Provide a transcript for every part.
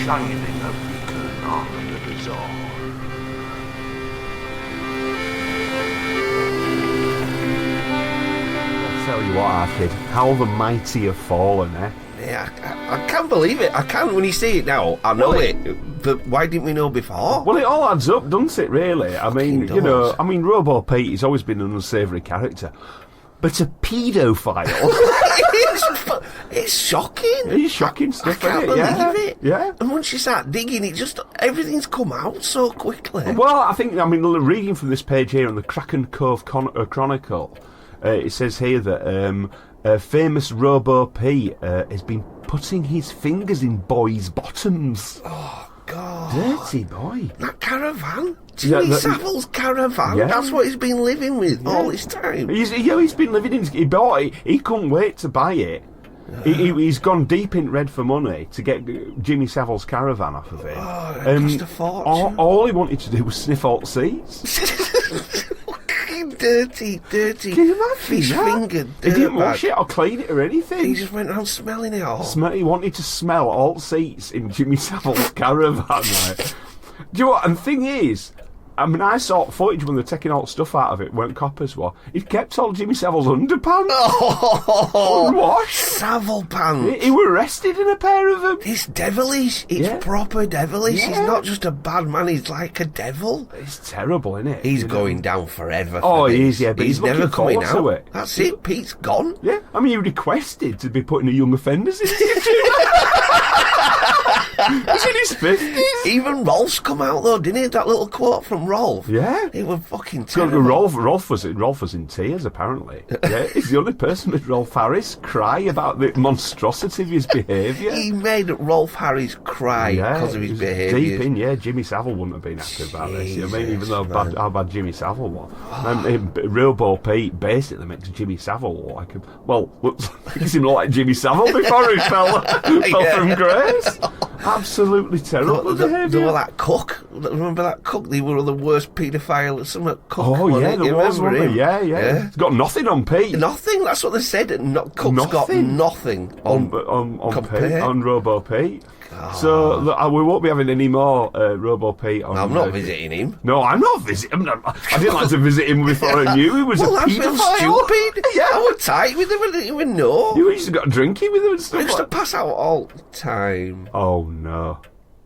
shining a beacon on the bazaar. I'll tell you what, Arcade, how the mighty have fallen, eh? Yeah, I can't believe it. I can. When you see it now, I know it. But why didn't we know before? Well, it all adds up, doesn't it, really? I mean, Fucking you know, does. I mean, Rowboat Pete has always been an unsavoury character. But a paedophile... It's shocking. It's shocking stuff, I can't isn't it? believe it. Yeah. And once you start digging, it just everything's come out so quickly. Well, I mean, reading from this page here on the KRAKEN Cove Chronicle, it says here that famous Rowboat Pete has been putting his fingers in boys' bottoms. Oh, God. Dirty boy. That caravan. Jimmy Savile's caravan. Yeah. That's what he's been living with all this time. He's been living in... He bought it. He couldn't wait to buy it. He's gone deep in red for money to get Jimmy Savile's caravan off of it. Oh, it cost a fortune. All he wanted to do was sniff alt seats. Dirty. Can you imagine Fish-fingered He didn't dirtbag. wash it or clean it or anything. He just went around smelling it all. He wanted to smell alt seats in Jimmy Savile's caravan, right? Do you know what? And the thing is, I mean, I saw footage when they're taking all the stuff out of it, when coppers were. He kept all Jimmy Savile's underpants. Oh, unwashed. Savile pants. He was arrested in a pair of them. It's devilish. It's proper devilish. Yeah. He's not just a bad man, he's like a devil. It's terrible, isn't it? He's going down forever. Oh, for he this. is, yeah, but he's never looking coming forward to out. it. That's it. Pete's gone. Yeah, I mean, he requested to be put in a young offenders institute. He's in his 50s. Even Rolf's come out though, didn't he? That little quote from Rolf. Yeah. He was fucking So terrible. Rolf was in tears, apparently. Yeah, he's the only person with Rolf Harris cry about the monstrosity of his behaviour. He made Rolf Harris cry because of his behaviour. Deep in, Jimmy Savile wouldn't have been happy about this. You know what I mean, even though how bad Jimmy Savile was. Rowboat Pete basically makes Jimmy Savile look like him. Well, makes him look like Jimmy Savile before he fell from grace. Absolutely terrible behaviour. There were that cook. Remember that cook? They were the worst paedophile. Some cook. Oh yeah, there was one. Yeah. Yeah. He's got nothing on Pete. Nothing. That's what they said. Cook's got nothing on Pete, on Rowboat Pete. So we won't be having any more Rowboat Pete on. I'm not visiting him. No, I'm not visiting him. I didn't like to visit him before I knew he was a paedophile. That's stupid. Yeah. I was tight with him. I didn't even know. You used to got drinking with him and I stuff. used to pass out all the time. Oh no.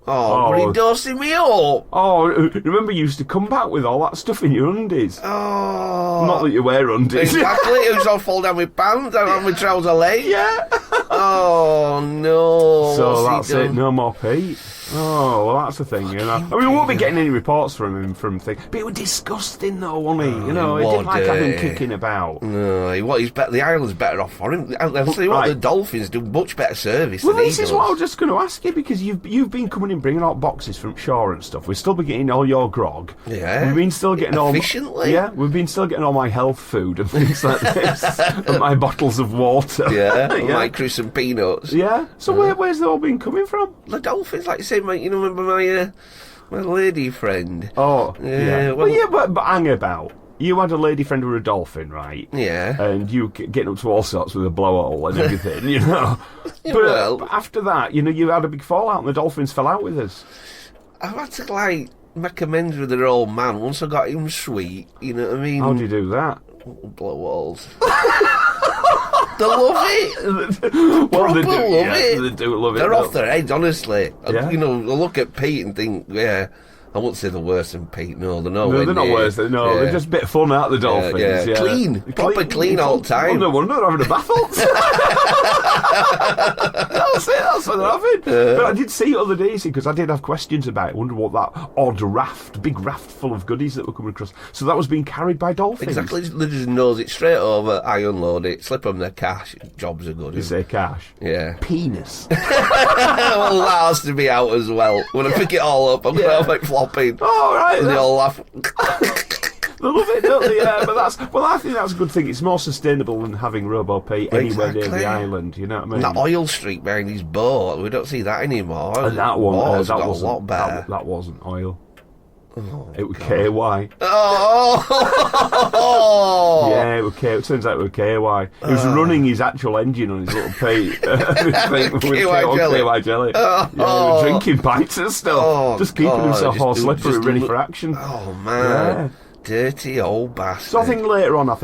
Were he dosing me up? Oh, remember you used to come back with all that stuff in your undies. Oh. Not that you wear undies. Exactly. It was all fall down my pants, down on my trouser leg. Yeah. Oh, no. So What's that's he it. done? No more Pete. Oh, well, that's the thing, you know. I mean, we won't be getting any reports from him from things. But it was disgusting, though, wasn't he? You know, he didn't like having kicking about. No, he's better. The island's better off for him. I'll tell you what, the Dolphins do much better service Well, than he this is does. what I was just going to ask you, because you've been coming in bringing out boxes from shore and stuff. We've still been getting all your grog. Yeah. We've been still getting efficiently. we've been still getting all my health food and things like this, and my bottles of water. Yeah, my cruise and peanuts. Yeah. So where's it all been coming from? The Dolphins, like you say, mate. You know, remember my lady friend? Oh, yeah. Well, but hang about. You had a lady friend who was a dolphin, right? Yeah. And you getting up to all sorts with a blowhole and everything, you know. But after that, you know, you had a big fallout and the dolphins fell out with us. I've had to, make amends with their old man once I got him sweet, you know what I mean? How do you do that? Blowholes. They love it. Well, they do, love it. They do love it. They're off their heads, honestly. Yeah. You know, I look at Pete and think, yeah, I wouldn't say they're worse than Pete. No, they're not. No, they're not worse. They're just a bit fun out the dolphins. Yeah. Clean. Proper clean all the time. Well, no wonder they're having a bath all the time. That's it. That's what they're having. But I did see it other day, because I did have questions about it. I wondered what that odd big raft full of goodies that were coming across. So that was being carried by dolphins. Exactly. They just nose it straight over. I unload it. Slip them their cash. Jobs are good. You say cash? Yeah. Penis. Well, that has to be out as well. When I pick it all up, I'm like flopping. Oh, right. And they all laugh. They love it, don't they? Yeah, but I think that's a good thing. It's more sustainable than having Rowboat Pete anywhere near the island. You know what I mean? And that oil streak behind his boat, we don't see that anymore. And that one, got a lot better. That wasn't oil. It was KY. Oh! Yeah, it was K. It turns out it was KY. He was running his actual engine on his little Pete. with KY jelly. Yeah, he was drinking pints and stuff. Just keeping himself all slippery, ready for action. Oh, man. Dirty old bastard. So I think later on,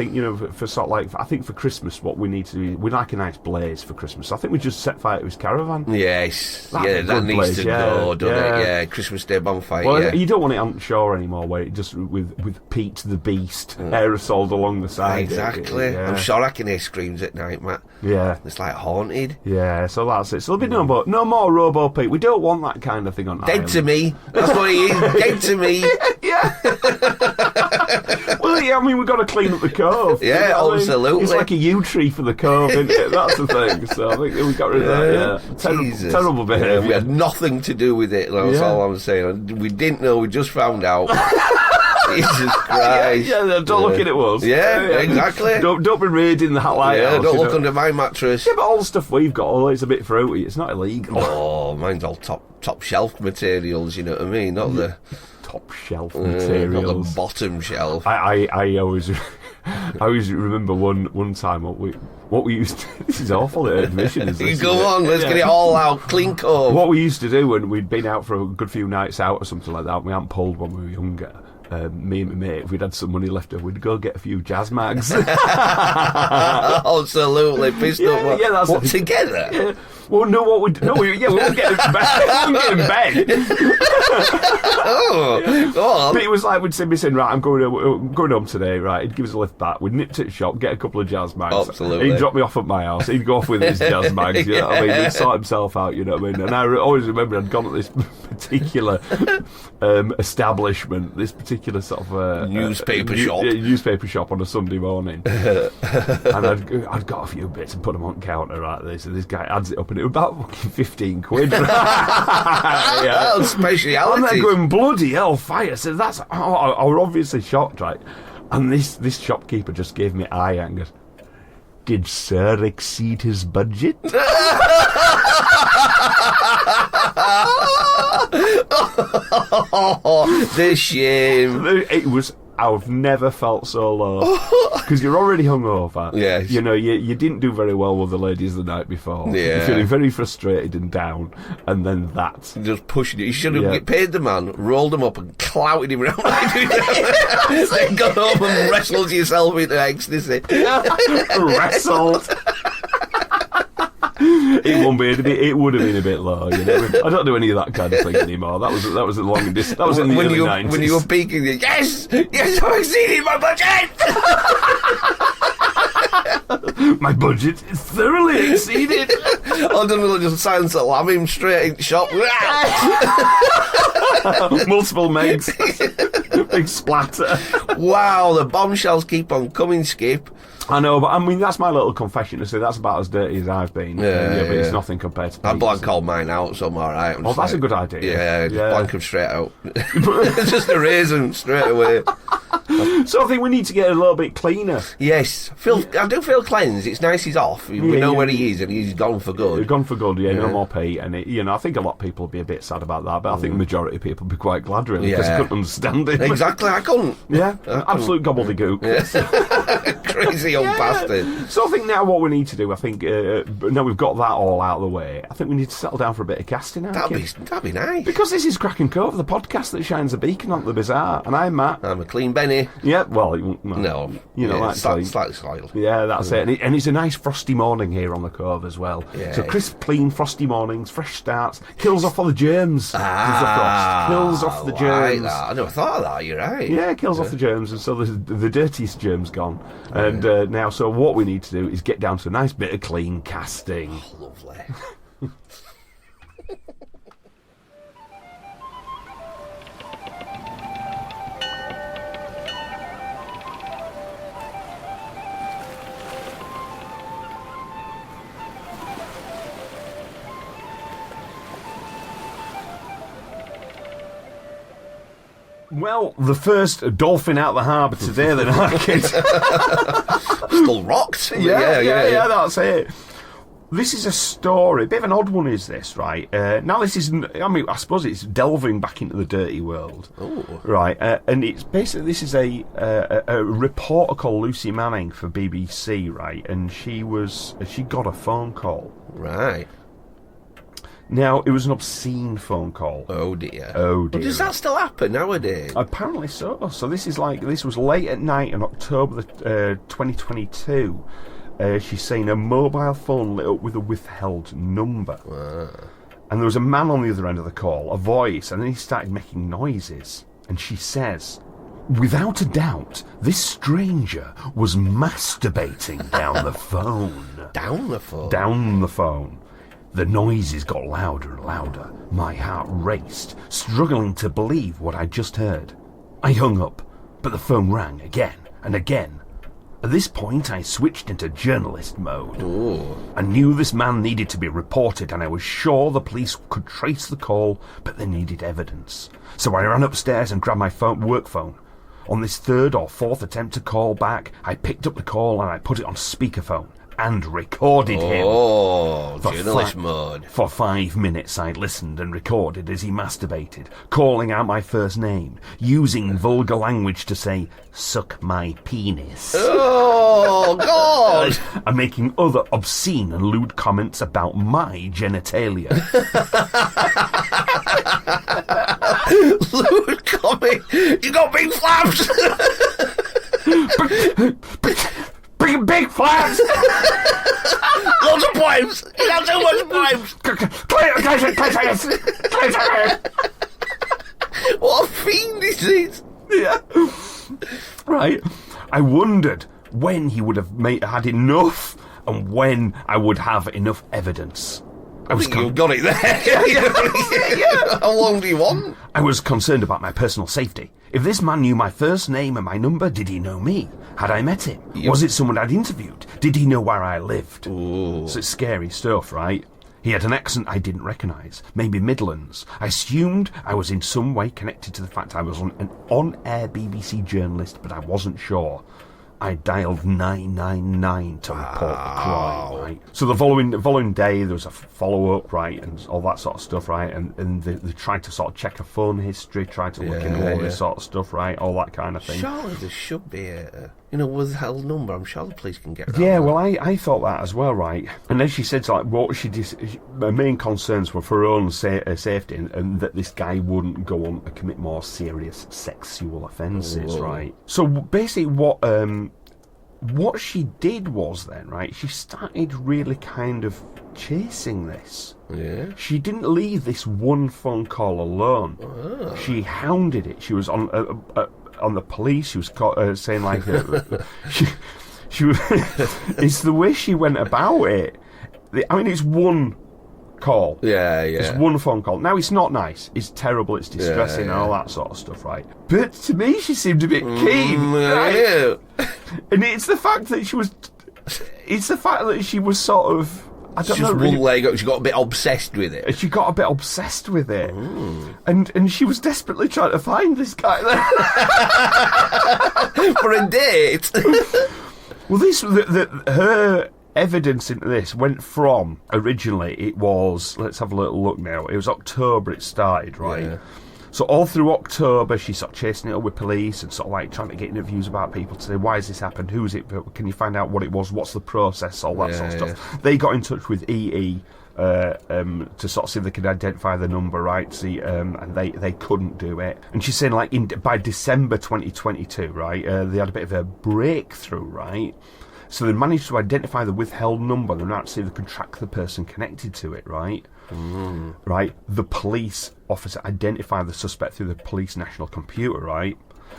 for sort of like, I think for Christmas, what we need to do, we like a nice blaze for Christmas. I think we just set fire to his caravan. Yes, That'd be that good needs blaze, to go, doesn't it? Yeah, Christmas Day bonfire. Well, you don't want it on shore anymore, where it just with Pete the Beast aerosoled along the side. Exactly. I'm sure I can hear screams at night, Matt. Yeah, it's like haunted. Yeah, so that's it. So there'll be no more Rowboat Pete. We don't want that kind of thing on. Dead to me. That's what he is. Dead to me. Yeah. Well, yeah, I mean, we've got to clean up the cove. Yeah, absolutely. It's like a yew tree for the cove, isn't it? That's the thing. So I think we got rid of that, Terrible behaviour. Yeah, we had nothing to do with it, that's all I'm saying. We didn't know, we just found out. Jesus Christ. Don't look at it was. Yeah, exactly. Don't be raiding the lighthouse. Yeah, don't look under my mattress. Yeah, but all the stuff we've got, although it's a bit fruity, it's not illegal. Oh, mine's all top shelf materials, you know what I mean? Not the... top shelf materials. Not the bottom shelf. I always remember one time what we used to, this is awful admission, isn't it? Go on, let's get it all out, clean cove. What we used to do when we'd been out for a good few nights out or something like that, we hadn't pulled when we were younger. Me and my mate, if we'd had some money left over, we'd go get a few jazz mags. Absolutely, pissed up. Yeah, that's what, together? Yeah. Well, no, what we we won't get in bed. We won't get in bed. Go on. But it was like we'd say, right, I'm going home today, right? He'd give us a lift back. We'd nip to the shop, get a couple of jazz mags. Absolutely. He'd drop me off at my house. He'd go off with his jazz mags. You know what I mean? He'd sort himself out. You know what I mean? And I always remember I'd gone to this particular establishment, this particular sort of newspaper shop on a Sunday morning, and I'd got a few bits and put them on the counter right there. So this guy adds it up, and it was about fucking 15 quid. Yeah. Speciality. And they're going, bloody hell, fire. So that's, I was obviously shocked, right? And this shopkeeper just gave me eye anger. Did Sir exceed his budget? The shame. It was. I've never felt so low because you're already hungover. Yeah, you know you didn't do very well with the ladies the night before. Yeah, you're feeling very frustrated and down, and then that just pushing you. You should have paid the man, rolled him up, and clouted him around. Then got home and wrestled yourself into ecstasy. Wrestled. It would have been a bit low. You know? I don't do any of that kind of thing anymore. That was a long distance. That was in the early 90s. When you were peaking, yes, I've exceeded my budget. My budget is thoroughly exceeded. I don't know, just silence a lamb him straight in the shop. Multiple megs. Big splatter. Wow, the bombshells keep on coming, Skip. I know, but I mean, that's my little confession to say that's about as dirty as I've been. But it's nothing compared to I blank all mine out, so I'm alright. Oh, that's a good idea. Yeah, blank them straight out. Just erase them straight away. So I think we need to get a little bit cleaner. Yes, I do feel cleansed. It's nice he's off. We know where he is, and he's gone for good. He's gone for good, no more Pete. And I think a lot of people would be a bit sad about that, but I think the majority of people would be quite glad, really, because they couldn't understand it. Exactly, I couldn't. Yeah, absolute gobbledygook. Crazy old bastard. So I think now what we need to do, I think, now we've got that all out of the way, I think we need to settle down for a bit of casting now. That'd be nice. Because this is Kraken Cove, the podcast that shines a beacon onto the bizarre, and I'm Matt. I'm a clean Benny. Yeah, well, no. Slightly soiled. Yeah, that's it. And it's a nice frosty morning here on the Cove as well. Yeah. So crisp, clean, frosty mornings, fresh starts, kills off all the germs. Kills off the germs. Like I never thought of that, you're right. Yeah, kills off the germs, and so the dirtiest germs gone. And now, so what we need to do is get down to a nice bit of clean casting. Oh, lovely. Well, the first dolphin out the harbour today, then, I kid. Still rocked. Yeah, that's it. this is a story, a bit of an odd one is this, right? Now this isn't, I mean, I suppose it's delving back into the dirty world. Ooh. Right, and it's basically, this is a reporter called Lucy Manning for BBC, right? And she got a phone call. Right. Now, it was an obscene phone call. Oh dear. Oh dear. Well, does that still happen nowadays? Apparently so. So this was late at night in October 2022. She's saying her mobile phone lit up with a withheld number. Wow. And there was a man on the other end of the call, a voice, and then he started making noises. And she says, without a doubt, this stranger was masturbating down the phone. Down the phone? Down the phone. The noises got louder and louder. My heart raced, struggling to believe what I'd just heard. I hung up, but the phone rang again and again. At this point, I switched into journalist mode. Ooh. I knew this man needed to be reported, and I was sure the police could trace the call, but they needed evidence. So I ran upstairs and grabbed my work phone. On this third or fourth attempt to call back, I picked up the call and I put it on speakerphone and recorded him. Oh, journalist mode. For 5 minutes I listened and recorded as he masturbated, calling out my first name, using vulgar language to say, suck my penis. Oh, God! And making other obscene and lewd comments about my genitalia. Lewd comment? You got big flaps! Big flaps! Lots of pipes! You got too much pipes! What a fiend is this? Yeah. Right. I wondered when he would have had enough and when I would have enough evidence. You got it there. Yeah. How long do you want? I was concerned about my personal safety. If this man knew my first name and my number, did he know me? Had I met him? Yep. Was it someone I'd interviewed? Did he know where I lived? Ooh. So it's scary stuff, right? He had an accent I didn't recognise, maybe Midlands. I assumed I was in some way connected to the fact I was an on-air BBC journalist, but I wasn't sure. I dialed 999 to report the crime, right? So the following day, there was a follow-up, right, and all that sort of stuff, right? And they tried to sort of check her phone history, tried to look into all this sort of stuff, right? All that kind of thing. Surely there should be a withheld number. I'm sure the police can get around Yeah, that. well, I thought that as well, right? And then she said, like, what her main concerns were for her own safety and that this guy wouldn't go on to commit more serious sexual offences, right? So basically what she did was then, right, she started really kind of chasing this. Yeah. She didn't leave this one phone call alone. Oh. She hounded it. She was on the police. She was saying like, she was. It's the way she went about it. I mean, it's one call. Yeah. It's one phone call. Now, it's not nice. It's terrible. It's distressing and all that sort of stuff, right? But to me, she seemed a bit keen. Right? Yeah. And it's the fact that she was. It's the fact that she was sort of. I don't know. One leg up. She got a bit obsessed with it. She got a bit obsessed with it, and she was desperately trying to find this guy there for a date. Well, her evidence into this went from originally it was. Let's have a little look now. It was October. It started, right? Yeah. So all through October, she's sort of chasing it up with police and sort of like trying to get interviews about people to say, why has this happened? Who is it? Can you find out what it was? What's the process? All that sort of stuff. They got in touch with EE to sort of see if they could identify the number, right? See, and they couldn't do it. And she's saying like by December 2022, right? They had a bit of a breakthrough, right? So they managed to identify the withheld number. They're now to see if they could track the person connected to it, right? Right, the police officer identified the suspect through the police national computer, right?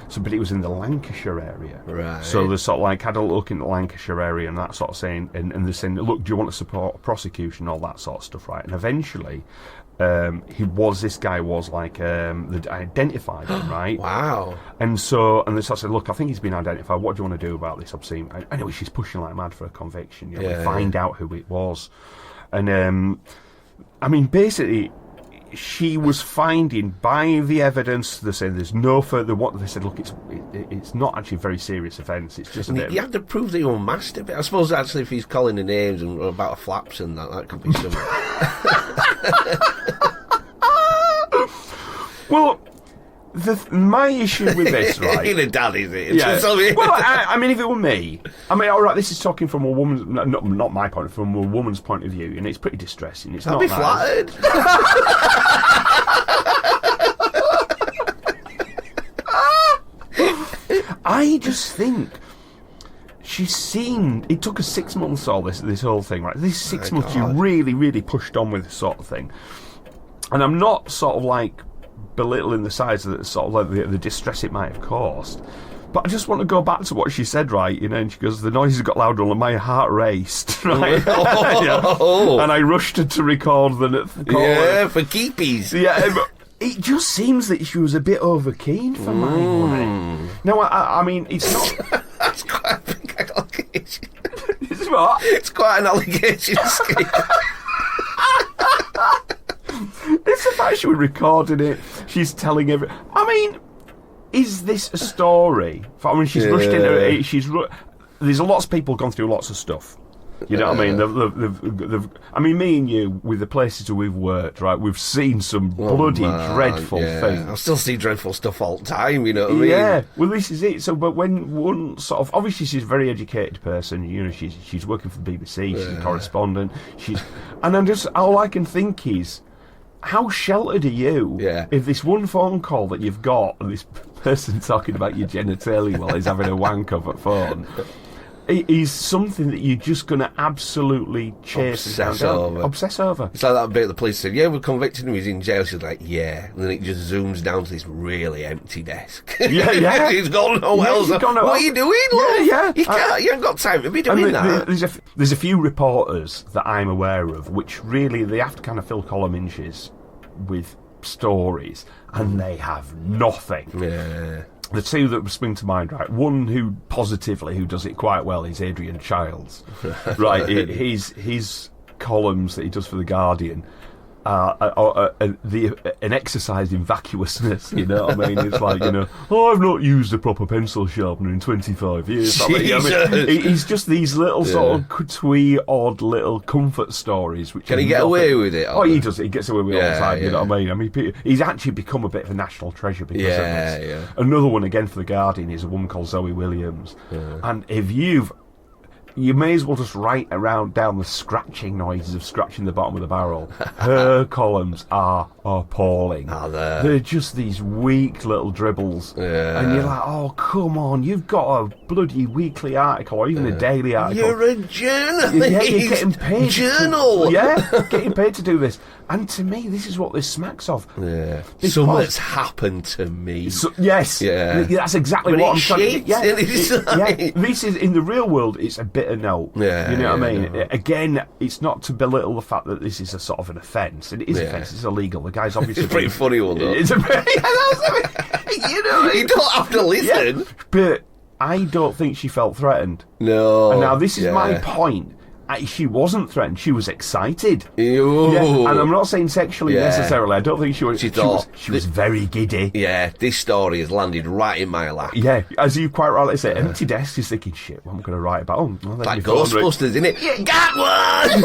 So, but it was in the Lancashire area, right? So they sort of like had a look in the Lancashire area and that sort of saying, and they're saying, look, do you want to support prosecution, all that sort of stuff, right? And eventually, this guy was like, they identified him, right? Wow. And so, and they sort of said, look, I think he's been identified. What do you want to do about this obscene? Anyway, she's pushing like mad for a conviction. You know, find out who it was, and I mean, basically, she was finding, by the evidence, they said there's no further. What they said, look, it's not actually a very serious offence. It's just a bit. You have to prove that you masturbate. I suppose actually, if he's calling the names and about flaps and that could be something. Well, my issue with this, right? You're a dad, is it? Yeah. Well, I mean, if it were me, I mean, all right, this is talking from a woman's, not my point, from a woman's point of view, and it's pretty distressing. It's I'd not be nice. flattered. I just think she's seen. It took us 6 months, all this whole thing, right? This 6 months, you really, really pushed on with this sort of thing, and I'm not sort of like belittling the size of the sort of like the distress it might have caused, but I just want to go back to what she said, right? You know, and she goes, the noises got louder and my heart raced, right? Oh. And I rushed her to record the call. Yeah, for keepies. Yeah, but it just seems that she was a bit over keen for my money. No, I mean, it's not. That's quite a big allegation. It's what? It's quite an allegation. It's the fact she was recording it. She's telling I mean, is this a story? I mean, she's rushed into it. There's lots of people gone through lots of stuff. You know what I mean? I mean, me and you, with the places that we've worked, right? We've seen some bloody dreadful things. I still see dreadful stuff all the time. You know what I mean? Yeah. Well, this is it. So, but when one sort of, obviously, she's a very educated person. You know, she's working for the BBC. She's a correspondent. And I'm just, all I can think is, how sheltered are you if this one phone call that you've got and this person talking about your genitalia while he's having a wank over phone is something that you're just going to absolutely obsess over. It's like that bit the police said, we're convicted him, he's in jail. She's like, yeah. And then it just zooms down to this really empty desk. Yeah. He's gone nowhere else. What are you doing, love? Yeah. You haven't got time to be doing that. There's a few reporters that I'm aware of which really, they have to kind of fill column inches with stories, and they have nothing. Yeah. The two that spring to mind, right? One who does it quite well is Adrian Childs, right? His columns that he does for The Guardian are an exercise in vacuousness, you know what I mean? It's like, you know, I've not used a proper pencil sharpener in 25 years. I mean, he's just these little sort of twee, odd little comfort stories. Which can he get away with it? Oh, he does. He gets away with it all the time, you know what I mean? He's actually become a bit of a national treasure because of this. Yeah. Another one, again, for The Guardian is a woman called Zoe Williams. And if you may as well just write down the scratching noises of scratching the bottom of the barrel. Her columns are appalling. They're just these weak little dribbles. Yeah. And you're like, oh, come on, you've got a bloody weekly article or even a daily article. You're a journalist. Yeah, you're getting paid. Journal. Getting paid to do this. And to me, this is what this smacks of. Yeah. Something's happened to me. Yes. Yeah. That's exactly what I'm trying to... Yeah. This is, in the real world, it's a bitter note. Yeah. You know what I mean? Again, it's not to belittle the fact that this is a sort of an offence. And it is an offence. It's illegal. The guy's obviously... It's a pretty funny one, though. It's a pretty... you know... You don't have to listen. Yeah, but I don't think she felt threatened. No. And now, this is my point. She wasn't threatened. She was excited. Ew. Yeah, and I'm not saying sexually necessarily. I don't think she was. She was very giddy. Yeah, this story has landed right in my lap. Yeah, as you quite rightly say, empty desk is thinking, shit, what am I going to write about? Oh, well, like Ghostbusters, isn't it? You got one!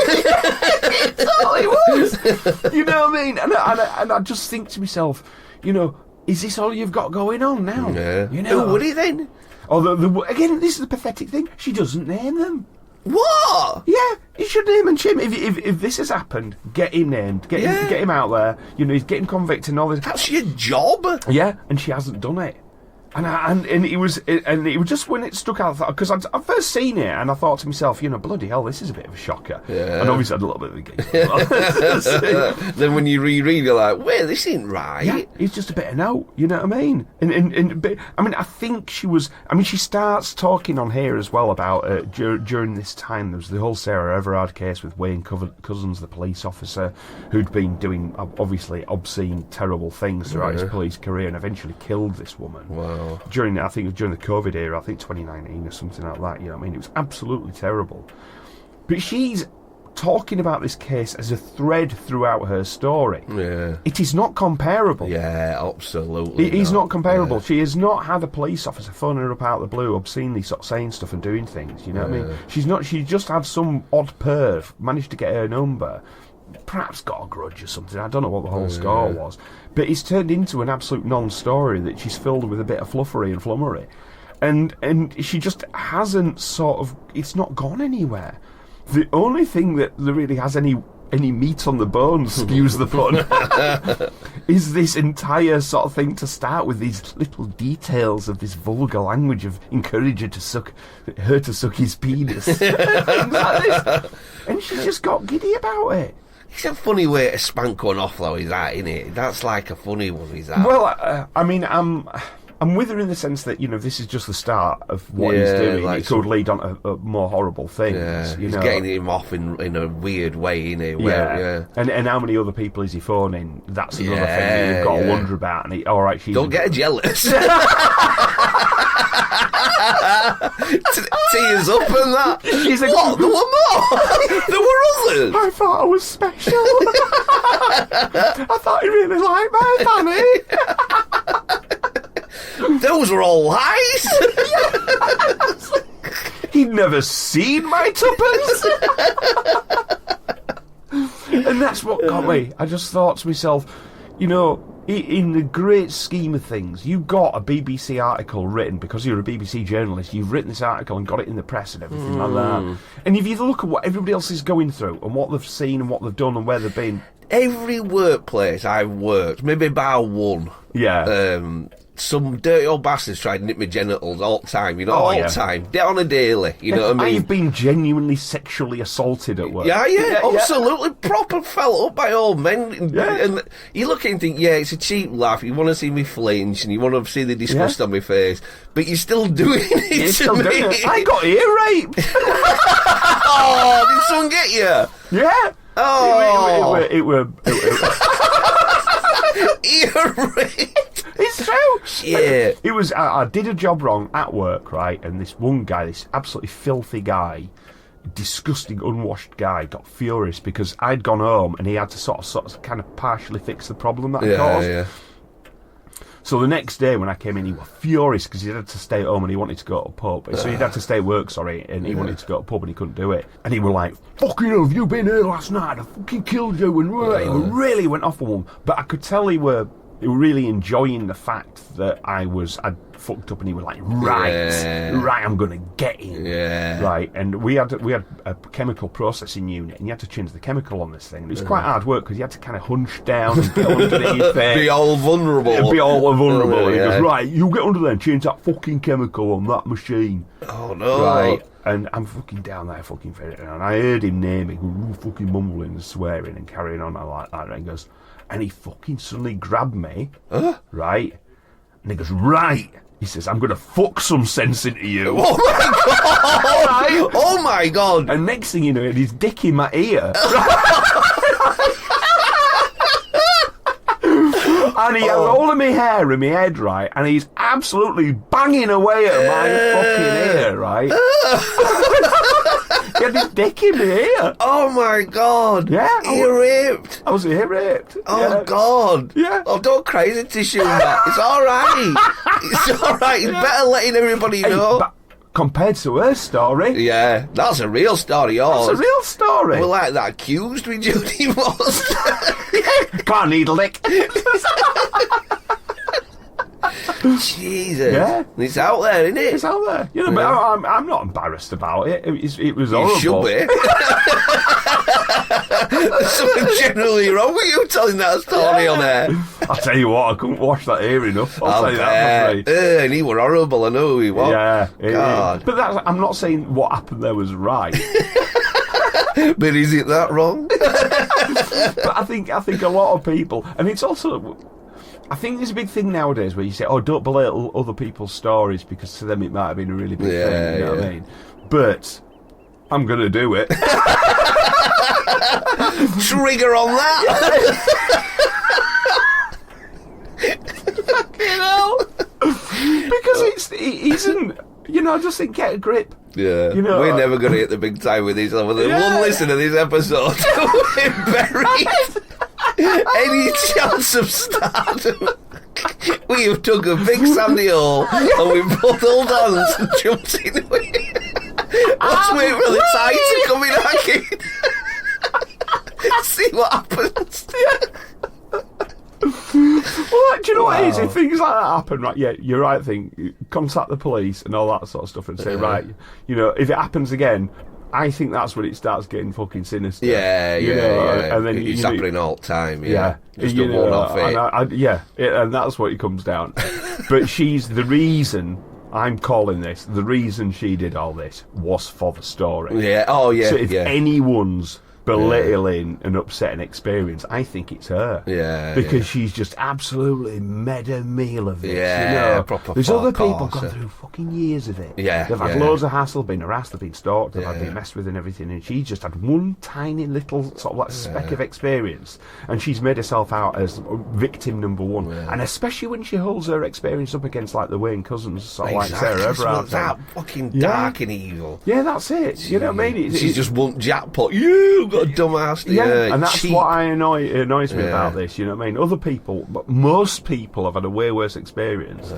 It's all it was. You know what I mean? And I just think to myself, you know, is this all you've got going on now? Yeah. You know, who would he then? Again, this is the pathetic thing. She doesn't name them. What? Yeah, you should name and shame. If this has happened, get him named. Get him out there. You know, he's getting convicted and all this. That's your job. Yeah, and she hasn't done it. And it was just when it stuck out, because I'd first seen it and I thought to myself, you know, bloody hell, this is a bit of a shocker. Yeah. And obviously I had a little bit of a giggle. Then when you reread, you're like, wait, this ain't right. Yeah, it's just a bit of note, you know what I mean? I think she starts talking on here as well about during this time. There was the whole Sarah Everard case with Wayne Couzens, the police officer, who'd been doing obviously obscene, terrible things throughout his police career and eventually killed this woman. Wow. During the COVID era, I think 2019 or something like that, you know what I mean? It was absolutely terrible. But she's talking about this case as a thread throughout her story. Yeah. It is not comparable. Yeah, absolutely. It is not comparable. Yeah. She has not had a police officer phoning her up out of the blue, obscenely sort of saying stuff and doing things, you know what I mean? She just had some odd perv, managed to get her number, perhaps got a grudge or something, I don't know what the whole score was, but it's turned into an absolute non-story that she's filled with a bit of fluffery and flummery. And she just hasn't sort of, it's not gone anywhere. The only thing that really has any meat on the bones, excuse the pun, is this entire sort of thing to start with, these little details of this vulgar language of encourage her to suck his penis. Things like this. And she just got giddy about it. It's a funny way to spank one off, though, is that, isn't it? That's like a funny one, is that? Well, I mean, I'm with her in the sense that, you know, this is just the start of what he's doing. Like it could lead on to more horrible things. Yeah, you he's know? getting him off in a weird way, isn't he? And how many other people is he phoning? That's another thing that you've got to wonder about. And all right, don't get jealous. Tears up and that. She's what? There were more. There were others. I thought I was special. I thought he really liked my Fanny. Those were all lies. He'd never seen my tuppence. And that's what got me. I just thought to myself, you know, in the great scheme of things, you got a BBC article written because you're a BBC journalist. You've written this article and got it in the press and everything like that. And if you look at what everybody else is going through and what they've seen and what they've done and where they've been, every workplace I've worked, maybe bar one, some dirty old bastards tried to nip my genitals all the time, you know, all the time, on a daily, you know what I mean? I've been genuinely sexually assaulted at work. Yeah, absolutely. Proper felt up by old men. And you look and think, it's a cheap laugh. You want to see me flinch and you want to see the disgust on my face, but you're still doing it. You're still doing it. I got ear raped. Oh, did someone get you? Yeah. Oh. It were ear raped. It's true. Shit. It was. I did a job wrong at work, right? And this one guy, this absolutely filthy guy, disgusting, unwashed guy, got furious because I'd gone home and he had to sort of kind of partially fix the problem that I caused. Yeah. So the next day when I came in, he was furious because he had to stay at home and he wanted to go to a pub. So he'd had to stay at work, and he wanted to go to a pub and he couldn't do it. And he was like, "Fucking hell, have you been here last night? I fucking killed you." And he really went off on him. But I could tell he were really enjoying the fact that I'd fucked up, and he was like, right, I'm gonna get him. Right. And we had a chemical processing unit, and you had to change the chemical on this thing. It was quite hard work because you had to kind of hunch down and get underneath it. Be all vulnerable. And he goes, right, you get under there and change that fucking chemical on that machine. Oh no. Right. And I'm fucking down there fucking fitting, and I heard him naming, fucking mumbling and swearing and carrying on like that, and he goes, and he fucking suddenly grabbed me, right? And he goes, right. He says, I'm going to fuck some sense into you. Oh my God! Right? Oh my God! And next thing you know, he's dick in my ear. And he had all of my hair in my head, right? And he's absolutely banging away at my fucking ear, right? He had his dick in my ear. Oh my God! Yeah, ear raped. I was ear raped. Oh God! Yeah. Oh, don't crazy tissue that. It's all right. It's all right. It's better letting everybody know. But compared to her story, that's a real story. Yours. That's a real story. Well, like that accused with Judy was. Can't need a lick. Jesus. Yeah. It's out there, isn't it? It's out there. You know, but I'm not embarrassed about it. It was horrible. You should be. There's something generally wrong with you telling that story on air. I'll tell you what, I couldn't wash that ear enough. I'll tell you that, I'm afraid. And he were horrible, I know he was. Yeah. God. But I'm not saying what happened there was right. But is it that wrong? But I think a lot of people, and it's also, I think there's a big thing nowadays where you say, don't belittle other people's stories because to them it might have been a really big thing, you know what I mean? But I'm going to do it. Trigger on that. Fucking hell. Because it isn't, You know, I just think get a grip. Yeah, you know, we're never going to hit the big time with this. One listen to this episode, we're buried. Any chance of stardom? We have dug a big sandy hole and we've both held hands and jumped into it. Let's wait for the tide to come in again. See what happens. Well, do you know what it is? If things like that happen, right? Yeah, you're right. Contact the police and all that sort of stuff, and say, right, you know, if it happens again, I think that's when it starts getting fucking sinister. Yeah. And then it's happening all the time. Yeah, just a one-off. And that's what it comes down to. But she's the reason. I'm calling this the reason she did all this was for the story. Yeah. Oh yeah. So if anyone's belittling an upsetting experience, I think it's her. Yeah. Because she's just absolutely made a meal of it. Yeah, you know? proper. There's other people gone through fucking years of it. Yeah. They've had loads of hassle, been harassed, they've been stalked, they've been messed with and everything, and she just had one tiny little sort of like speck of experience, and she's made herself out as victim number one. Yeah. And especially when she holds her experience up against like the Wayne cousins, sort of like Sarah Everard. That fucking dark and evil. Yeah, that's it. You know what I mean? She's just won jackpot. You got a dumbass. Yeah, and that's what annoys me about this. You know what I mean? Other people, but most people have had a way worse experience,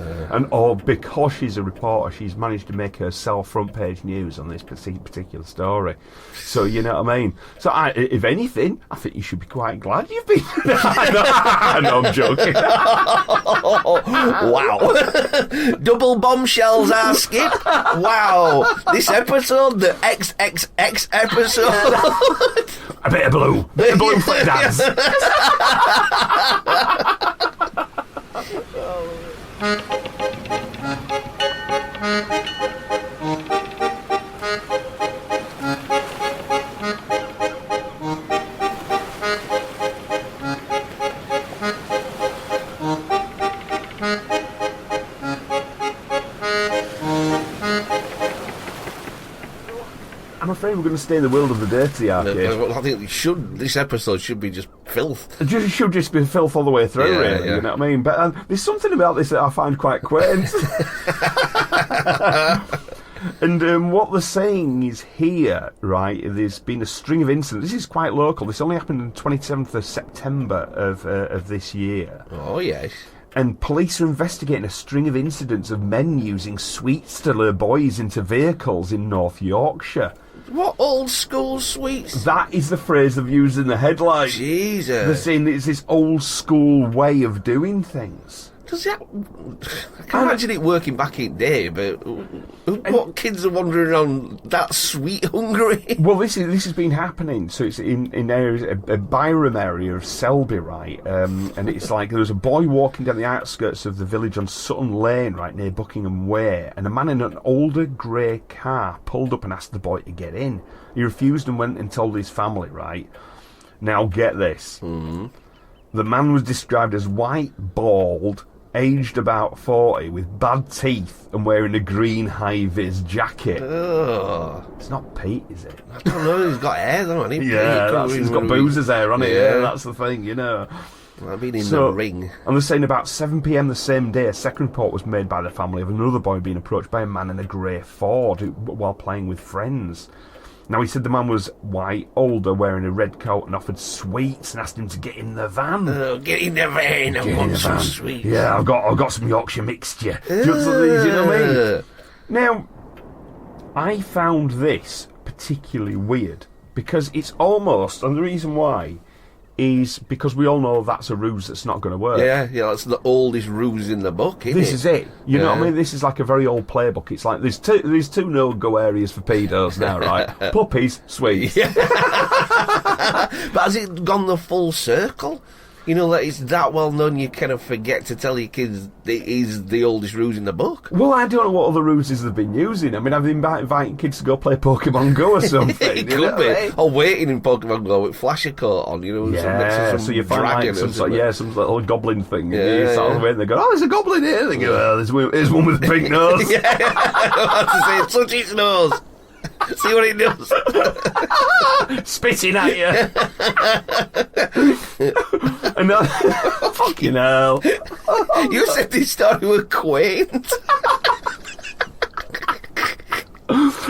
or because she's a reporter, she's managed to make herself front page news on this particular story. So you know what I mean? So if anything, I think you should be quite glad you've been. No, I'm joking. Wow. Double bombshells are skip. Wow. This episode, the XXX episode. A bit of blue flip dance. I'm afraid we're going to stay in the world of the dirty arcade. I think this episode should be just filth. It should just be filth all the way through, really. You know what I mean? But there's something about this that I find quite quaint. And what they're saying is here, right, there's been a string of incidents. This is quite local. This only happened on the 27th of September of this year. Oh, yes. And police are investigating a string of incidents of men using sweets to lure boys into vehicles in North Yorkshire. What old school sweets? That is the phrase they've used in the headline. Jesus. They're saying it's this old school way of doing things. Does that... I can't imagine it working back in the day, but what kids are wandering around that sweet hungry? Well, this has been happening. So it's in areas, a Byram area of Selby, right? And it's like there was a boy walking down the outskirts of the village on Sutton Lane, right near Buckingham Way, and a man in an older grey car pulled up and asked the boy to get in. He refused and went and told his family, right? Now get this. Mm-hmm. The man was described as white, bald, aged about 40, with bad teeth and wearing a green high-vis jacket. Ugh. It's not Pete, is it? I don't know. He's got hair, hasn't he? Yeah, he's got boozer's hair on it. Yeah, that's the thing, you know. Well, I've been in the ring. And they're saying about 7 p.m. the same day, a second report was made by the family of another boy being approached by a man in a grey Ford while playing with friends. Now, he said the man was white, older, wearing a red coat, and offered sweets and asked him to get in the van. Get in the van, I want some sweets. Yeah, I've got some Yorkshire mixture. Just these, you know what I mean? Now, I found this particularly weird because it's almost, and the reason why is because we all know that's a ruse that's not going to work. Yeah, that's the oldest ruse in the book, isn't This is it. You know what I mean? This is like a very old playbook. It's like there's two no-go areas for pedos now, right? Puppies, sweets. Yeah. But has it gone the full circle? You know, that it's that well known you kind of forget to tell your kids it is the oldest ruse in the book. Well, I don't know what other ruses they've been using. I mean, I've been inviting kids to go play Pokemon Go or something. It could be. Or waiting in Pokemon Go with flasher coat on, you know. Yeah, so you find like some little goblin thing. And you start waiting, they go, oh, there's a goblin here. They go, oh, there's one with a pink nose. Yeah, I have to say, touch its nose. See what it does. Spitting at you. And fucking hell. You said this story was quaint.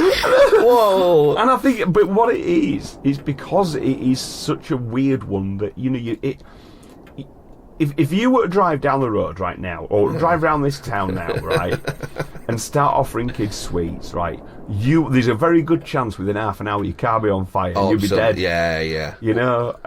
Whoa. And I think, but what it is because it is such a weird one that, you know, if you were to drive down the road right now, or drive around this town now, right, and start offering kids sweets, right, there's a very good chance within half an hour your car be on fire and you'll be dead. Yeah. You know,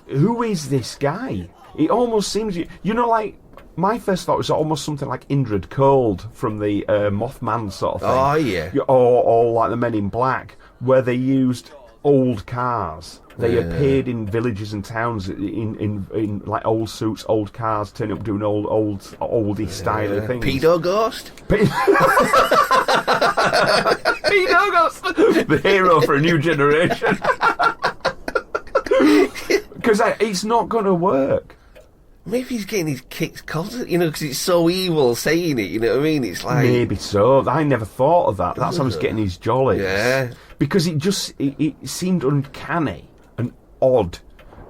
who is this guy? It almost seems, you know, like, my first thought was almost something like Indrid Cold from the Mothman sort of thing. Oh, yeah. Or like the Men in Black, where they used old cars. They appeared in villages and towns in like old suits, old cars, turning up doing oldie style things. Pedo Ghost? Pedo Ghost! The hero for a new generation. Because it's not going to work. Maybe he's getting his kicks constantly, you know, because it's so evil saying it, you know what I mean? It's like... Maybe so. I never thought of that. That's how he's getting his jollies. Yeah. Because it seemed uncanny and odd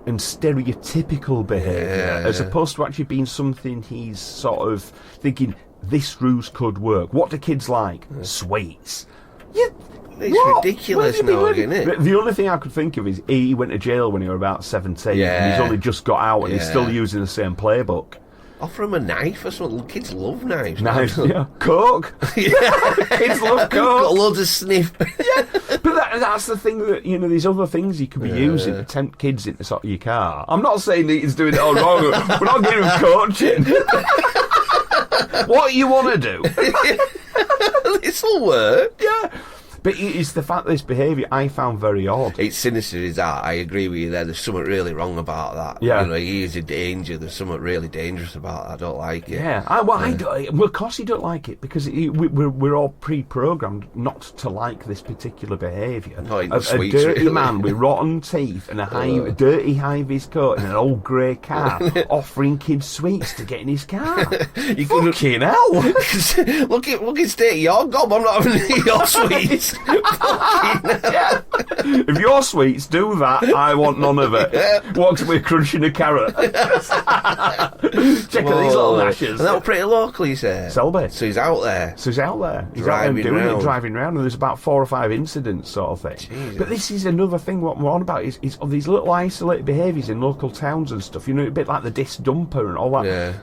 and stereotypical behaviour, as opposed to actually being something he's sort of thinking, this ruse could work. What do kids like? Sweets. Yeah. It's ridiculous now, isn't it? The only thing I could think of is he went to jail when he was about 17 and he's only just got out and he's still using the same playbook. Offer him a knife or something. Kids love knives. Knives, yeah. Coke. Kids love coke. Got loads of sniff. But that's the thing that, you know, these other things you could be using to tempt kids into sort of your car. I'm not saying that he's doing it all wrong. We're not giving him coaching. What you want to do? This'll work. Yeah. But it's the fact that this behaviour I found very odd. It's sinister, is that? I agree with you there. There's something really wrong about that. Yeah. You know, he is a danger. There's something really dangerous about that. I don't like it. Yeah. Of course you don't like it, because we're all pre-programmed not to like this particular behaviour. A dirty really. man with rotten teeth and a dirty high-vis coat and an old grey car offering kids sweets to get in his car. Fucking hell. Look at state of your gob. I'm not having any of your sweets. Yeah. If your sweets do that, I want none of it. Walks away crunching a carrot. Check out these little gnashes. And that was pretty local, you say? Selby. So he's out there. He's out there driving around, and there's about 4 or 5 incidents sort of thing. Jesus. But this is another thing what we're on about is these little isolated behaviours in local towns and stuff, you know, a bit like the disc dumper and all that. Yeah.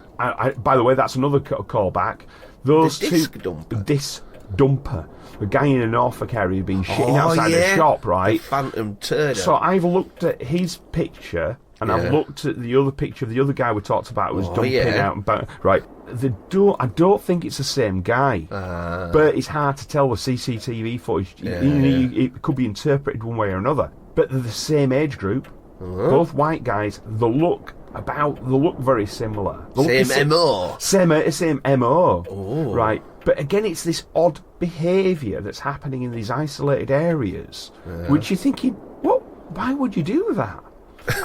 By the way, that's another callback. Those The disc dumper? Disc dumper. The guy in the Norfolk area had been shitting outside the shop, right? The Phantom Turner. So I've looked at his picture, and I've looked at the other picture of the other guy we talked about who was dumping out. Right. I don't think it's the same guy, but it's hard to tell with CCTV footage. It could be interpreted one way or another. But they're the same age group, both white guys. They look very similar. Same MO. Same MO. Oh. Right. But again, it's this odd behaviour that's happening in these isolated areas, which you're thinking, what? Why would you do that?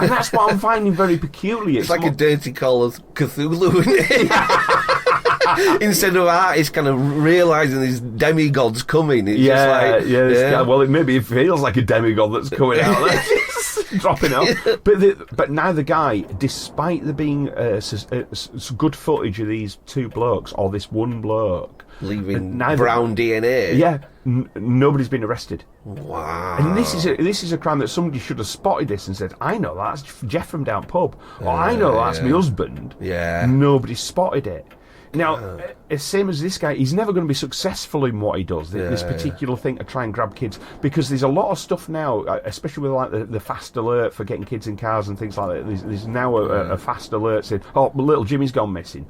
And that's what I'm finding very peculiar. It's like a dirty call of Cthulhu, isn't it? Instead of artists kind of realising these demigods coming, it's just like... Guy, well, maybe it feels like a demigod that's coming out there. Dropping out. But now the guy, despite there being good footage of these 2 blokes, or this one bloke... Leaving brown DNA. Yeah, nobody's been arrested. Wow. And this is a crime that somebody should have spotted this and said, I know that's Jeff from down pub, or I know that's my husband. Yeah. Nobody spotted it. Now, same as this guy, he's never going to be successful in what he does, this particular thing to try and grab kids, because there's a lot of stuff now, especially with like the fast alert for getting kids in cars and things like that. There's now a fast alert saying, oh, little Jimmy's gone missing.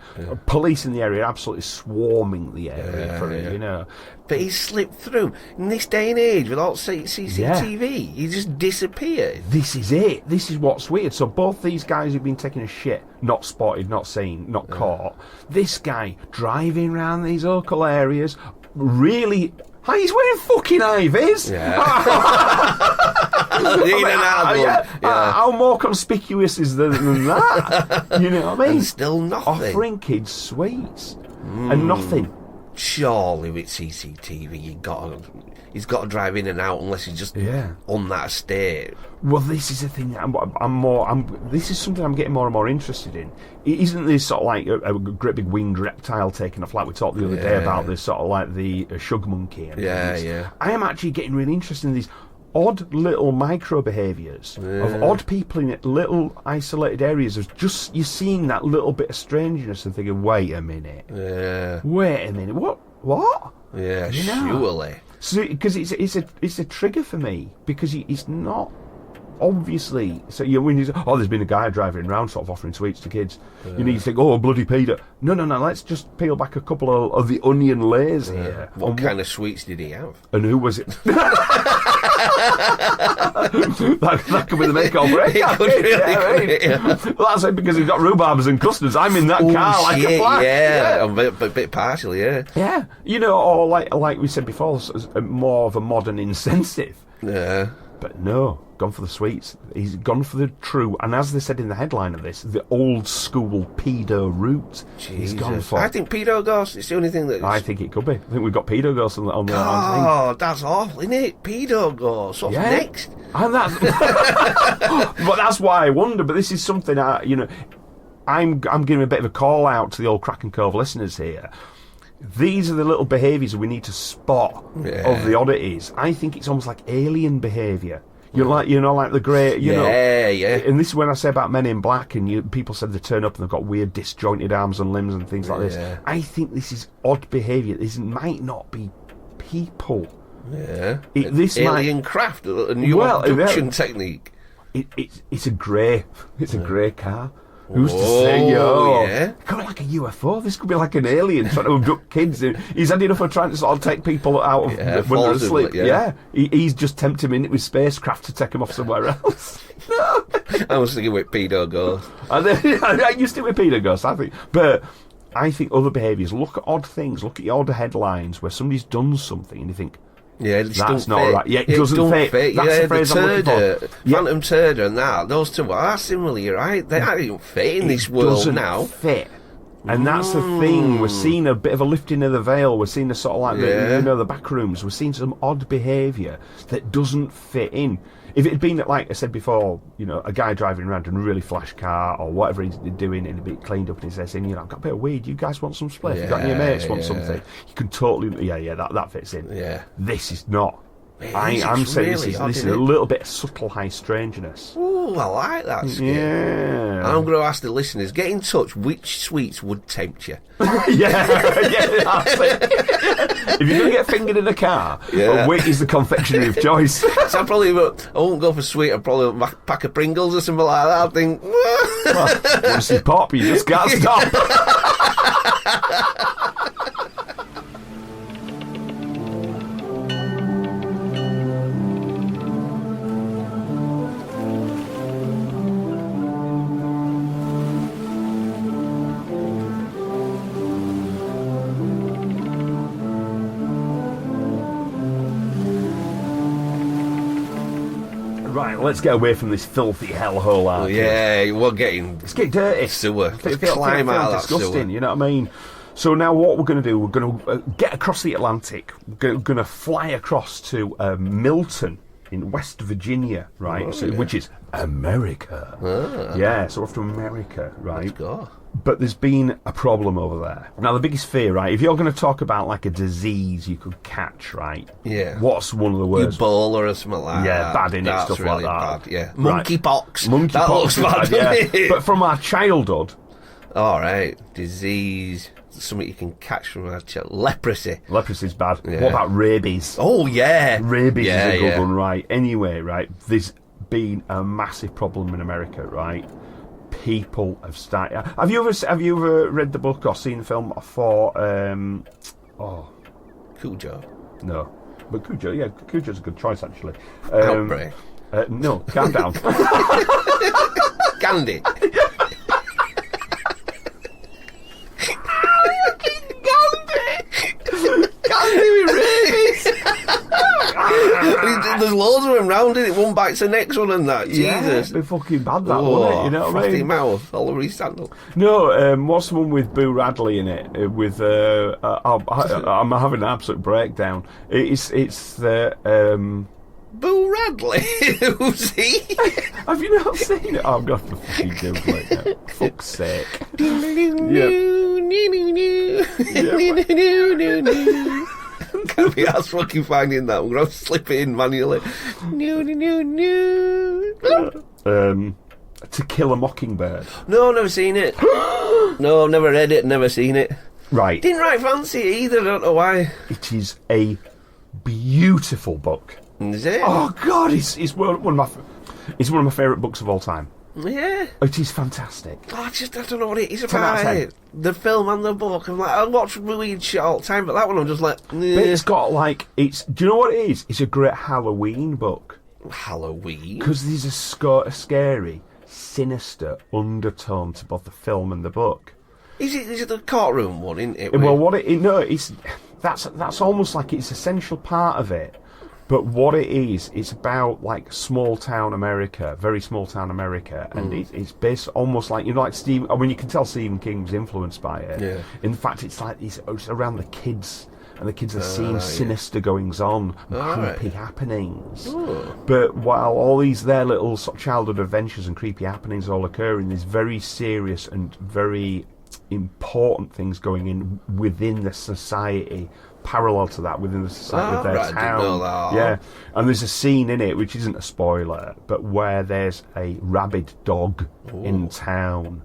Police in the area are absolutely swarming the area for it, you know. But he's slipped through. In this day and age, without CCTV, he just disappeared. This is it. This is what's weird. So both these guys who've been taking a shit, not spotted, not seen, not caught. This guy driving around these local areas, really... Hey, he's wearing fucking Ivies. Yeah. How more conspicuous is there than that? You know what I mean? And still nothing. Offering kids sweets and nothing. surely with CCTV, he's got to drive in and out unless he's just on that estate. Well, this is the thing. This is something I'm getting more and more interested in. Isn't this sort of like a great big winged reptile taking off? Like we talked the other day about this sort of like the shug monkey. And things. I am actually getting really interested in these odd little micro behaviours of odd people in little isolated areas. Of just you're seeing that little bit of strangeness and thinking, wait a minute, what? Yeah, surely. Because it's a trigger for me because he's not obviously. So when you say, there's been a guy driving around sort of offering sweets to kids, you think, bloody pedo. No. Let's just peel back a couple of the onion layers here. What kind of sweets did he have? And who was it? that could be the make or break. Well, that's it because he's got rhubarbs and custards. I'm in that car like a flash. Yeah, a bit partial, Yeah, or like we said before, more of a modern incentive. Yeah. But no, gone for the sweets. He's gone for the true, and as they said in the headline of this, the old school pedo route. He's gone for. I think pedo ghost is the only thing that. I think it could be. I think we've got pedo ghosts on the thing. Oh, that's awful, isn't it? Pedo ghost. What's next? And that's. But that's why I wonder. But this is something I'm giving a bit of a call out to the old KRAKEN Cove listeners here. These are the little behaviours we need to spot of the oddities. I think it's almost like alien behaviour. You're like the grey, you know. Yeah. And this is when I say about Men in Black, and people said they turn up and they've got weird disjointed arms and limbs and things like this. I think this is odd behaviour. This might not be people. Yeah. Alien craft, a new abduction technique. It's a grey car. Who's to say, it could be like a UFO. This could be like an alien trying to abduct kids. He's had enough of trying to sort of take people out of when they're asleep. He's just tempting them in with spacecraft to take them off somewhere else. I was thinking with pedo ghost. I used to with pedo ghost, I think. But I think other behaviours. Look at odd things. Look at the odd headlines where somebody's done something and you think, that's not right. Yeah, it doesn't fit. That's the phrase I'm looking for. Phantom Turder and that, those two are similar, you're right. They don't fit in this world now. Fit. And that's the thing. We're seeing a bit of a lifting of the veil. We're seeing a sort of like the back rooms. We're seeing some odd behaviour that doesn't fit in. If it had been, like I said before, a guy driving around in a really flash car or whatever he's doing and a bit cleaned up and he's there saying, I've got a bit of weed, you guys want some spliff? You got any mates want something? You can totally, that fits in. Yeah. This is not. I'm saying really this is a little bit of subtle high strangeness. Ooh, I like that, Skip. Yeah. I'm going to ask the listeners, get in touch, which sweets would tempt you? That's it. If you're going to get fingered in a car, wheat is the confectionery of choice. So I won't go for sweet, I'd probably a pack of Pringles or something like that. I think, want to see pop, you just can't stop. Right, let's get away from this filthy hellhole. Let's get dirty. Sewer. Let's climb out of that disgusting, sewer. You know what I mean? So now what we're going to do, we're going to get across the Atlantic. We're going to fly across to Milton in West Virginia, right? Which is America. So we're off to America, right? Let's go. But there's been a problem over there. Now, the biggest fear, right? If you're going to talk about like a disease you could catch, right? Yeah. What's one of the words? Ebola or something like that. Yeah, bad in it, stuff really like that. Bad, yeah. Monkeypox. That looks bad, doesn't it? But from our childhood. All right. Disease. Something you can catch from our child. Leprosy. Leprosy's bad. Yeah. What about rabies? Oh, yeah. Rabies is a good one, right? Anyway, right? There's been a massive problem in America, right? People have started. Have you ever read the book or seen the film for Cujo? No, but Cujo's a good choice actually. Outbreak. No, calm down. Gandhi. Gandhi with rabies. there's loads of them round it. One bites the next one and that. Yeah, Jesus. it'd be fucking bad, that, wouldn't it? You know what I mean? Mouth, all over his sandal. No, what's the one with Boo Radley in it? I'm having an absolute breakdown. It's the... Boo Radley? Who's he? Have you not seen it? Oh, I'm going to fucking Google it now. Fuck's sake. Can't be asked fucking finding that. We're going to slip it in manually. To Kill a Mockingbird. No, never seen it. No, never read it, never seen it. Right. Didn't write fancy it either, I don't know why. It is a beautiful book. Is it? Oh God, it's one of my favourite books of all time. Yeah. It is fantastic. I don't know what it is 10 out of about 10. it. The film and the book. I'm like, I watch weird shit all the time, but that one I'm just like, But it's got like, do you know what it is? It's a great Halloween book. Halloween? Because there's a scary, sinister undertone to both the film and the book. Is it the courtroom one, isn't it? Well, that's almost like it's an essential part of it. But what it is, it's about like small town America, very small town America, and it's based almost like, you know, like Stephen. I mean, you can tell Stephen King was influenced by it. Yeah. In fact, it's like it's around the kids, and the kids are seeing sinister goings on, creepy happenings. Ooh. But while all their little sort of childhood adventures and creepy happenings all occurring, there's very serious and very important things going in within the society. Parallel to that within the society of their town. I didn't know that. Yeah, and there's a scene in it which isn't a spoiler, but where there's a rabid dog in town,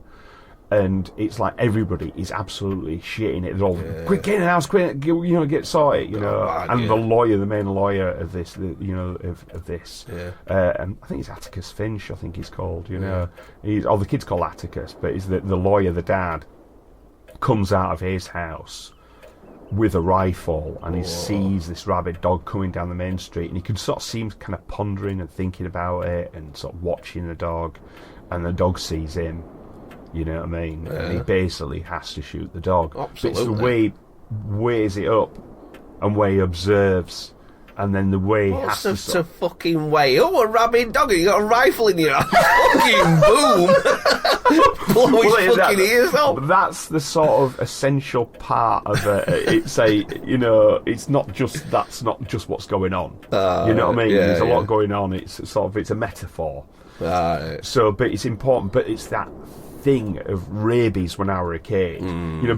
and it's like everybody is absolutely shitting it. They're all quick, get in the house, quick, get sorted, and the lawyer, the main lawyer of this, of this, and I think it's Atticus Finch. I think he's called. The kid's called Atticus, but he's the lawyer, the dad, comes out of his house with a rifle, and he sees this rabid dog coming down the main street, and he can sort of seem kind of pondering and thinking about it and sort of watching the dog, and the dog sees him, you know what I mean? Yeah. And he basically has to shoot the dog. Absolutely. But it's the way he weighs it up and way he observes, and then the way he has to fucking way. Oh, a rabid dog, you got a rifle in your hand. Fucking boom. Blow his fucking ears off. That's the sort of essential part of it. It's not just, that's not just what's going on. You know what I mean? Yeah, There's a lot going on. It's a metaphor. So, but it's important, but it's that thing of rabies when I were a kid,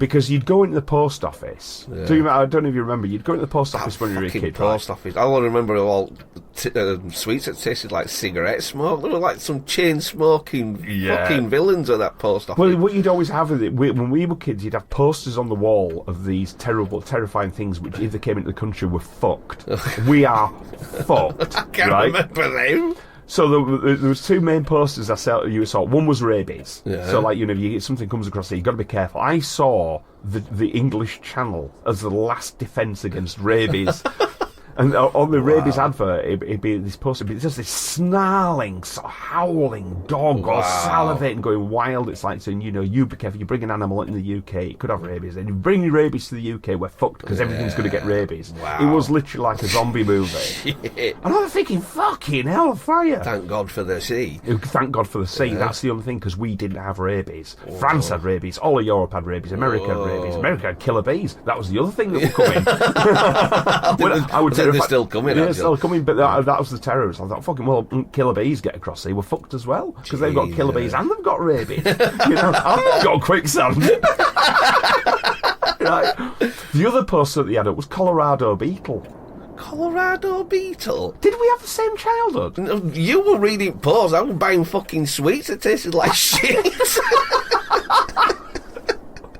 because you'd go into the post office. I don't know if you remember, you'd go into the post office when you were a kid. Post office. I only remember all sweets that tasted like cigarette smoke. There were like some chain smoking fucking villains at that post office. Well, what you'd always have with it, when we were kids, you'd have posters on the wall of these terrible, terrifying things which, if they came into the country, were fucked. We are fucked. I can't remember them. So there was two main posters I saw. One was rabies. Yeah. So if something comes across there, you've got to be careful. I saw the English Channel as the last defence against rabies. And on the rabies advert, it'd be this poster, but it's just this snarling, sort of howling dog, or salivating, going wild. It's like saying, you be careful, you bring an animal in the UK, it could have rabies. And you bring rabies to the UK, we're fucked, because everything's going to get rabies. Wow. It was literally like a zombie movie. And I was thinking, fucking hell, fire. Thank God for the sea. Thank God for the sea. Yeah. That's the only thing, because we didn't have rabies. France had rabies, all of Europe had rabies, America had rabies, America had killer bees. That was the other thing that would come in. I would they're still coming. Yeah, still coming, but that was the terrorists. I thought, fucking well, killer bees get across here, we're fucked as well, because they've got killer bees and they've got rabies. And they've got quicksand. The other poster that they had up was Colorado beetle. Colorado beetle? Did we have the same childhood? No, you were reading posts. I was buying fucking sweets that tasted like shit.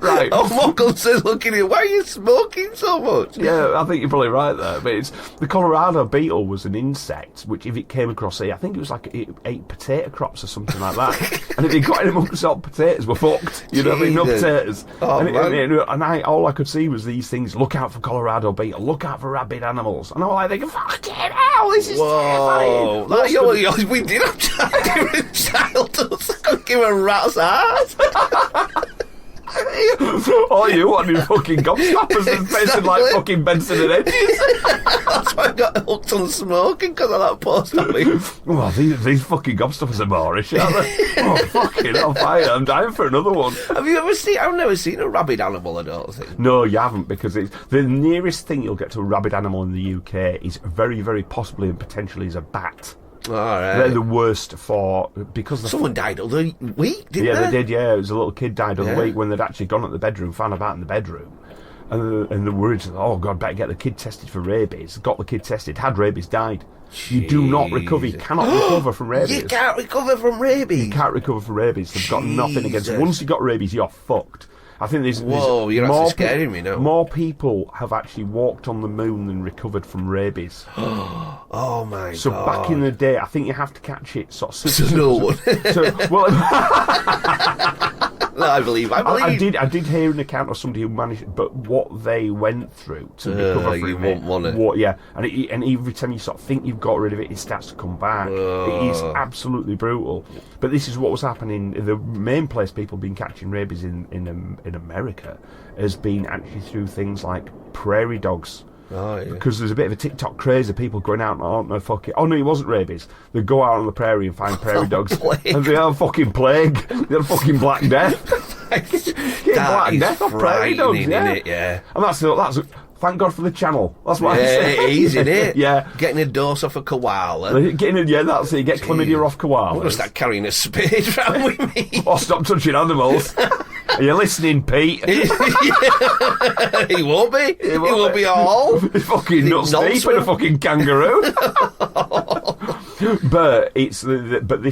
Right. Oh, Mockle says, looking at you, why are you smoking so much? Yeah, I think you're probably right there. But the Colorado beetle was an insect, which if it came across here, I think it was like it ate potato crops or something like that. And if it got in amongst all potatoes, we're fucked. You know what I mean? No potatoes. Oh, and all I could see was these things, look out for Colorado beetle, look out for rabid animals. And I was like thinking, fucking hell, this is terrifying. We did have different childhoods. I couldn't give a rat's ass. All you want is fucking gobstoppers and facing like fucking Benson and Hedges. That's why I got hooked on smoking, because of that post on me. Well, these fucking gobstoppers are boorish, aren't they? Oh, fucking hell, fire. I'm dying for another one. Have you ever seen... I've never seen a rabid animal, I don't think. No, you haven't, because it's the nearest thing you'll get to a rabid animal in the UK is very, very possibly and potentially is a bat. All right. They're the worst because someone died the other week, didn't yeah, they? they did. Yeah, it was a little kid died the other week when they'd actually gone at the bedroom, found a bat in the bedroom, and the words, oh God, better get the kid tested for rabies. Got the kid tested, had rabies, died. You do not recover. You cannot recover from rabies. You can't recover from rabies. You can't recover from rabies. They've got nothing against it. Once you've got rabies, you're fucked. I think there's you're actually scaring me now. More people have actually walked on the moon than recovered from rabies. Oh my God. So back in the day, I think you have to catch it sort of... So no one. Well, No, I believe. I did hear an account of somebody who managed, but what they went through to recover from you it. won't want it. Yeah, and every time you sort of think you've got rid of it, it starts to come back. It is absolutely brutal. But this is what was happening. The main place people have been catching rabies in America has been actually through things like prairie dogs. Oh, yeah. Because there's a bit of a TikTok craze of people going out and oh no, it wasn't rabies. They go out on the prairie and find prairie dogs, and they have fucking plague. They have fucking Black Death. Black Death of prairie dogs, yeah. And that's thank God for the channel. That's what I'm saying. It is, isn't it? Yeah. Getting a dose off a koala. That's it. You get chlamydia off koalas. I'm going to start carrying a spade around with me. Oh, stop touching animals. Are you listening, Pete? He won't be. He won't be at all. He's fucking nuts deep in a fucking kangaroo. But this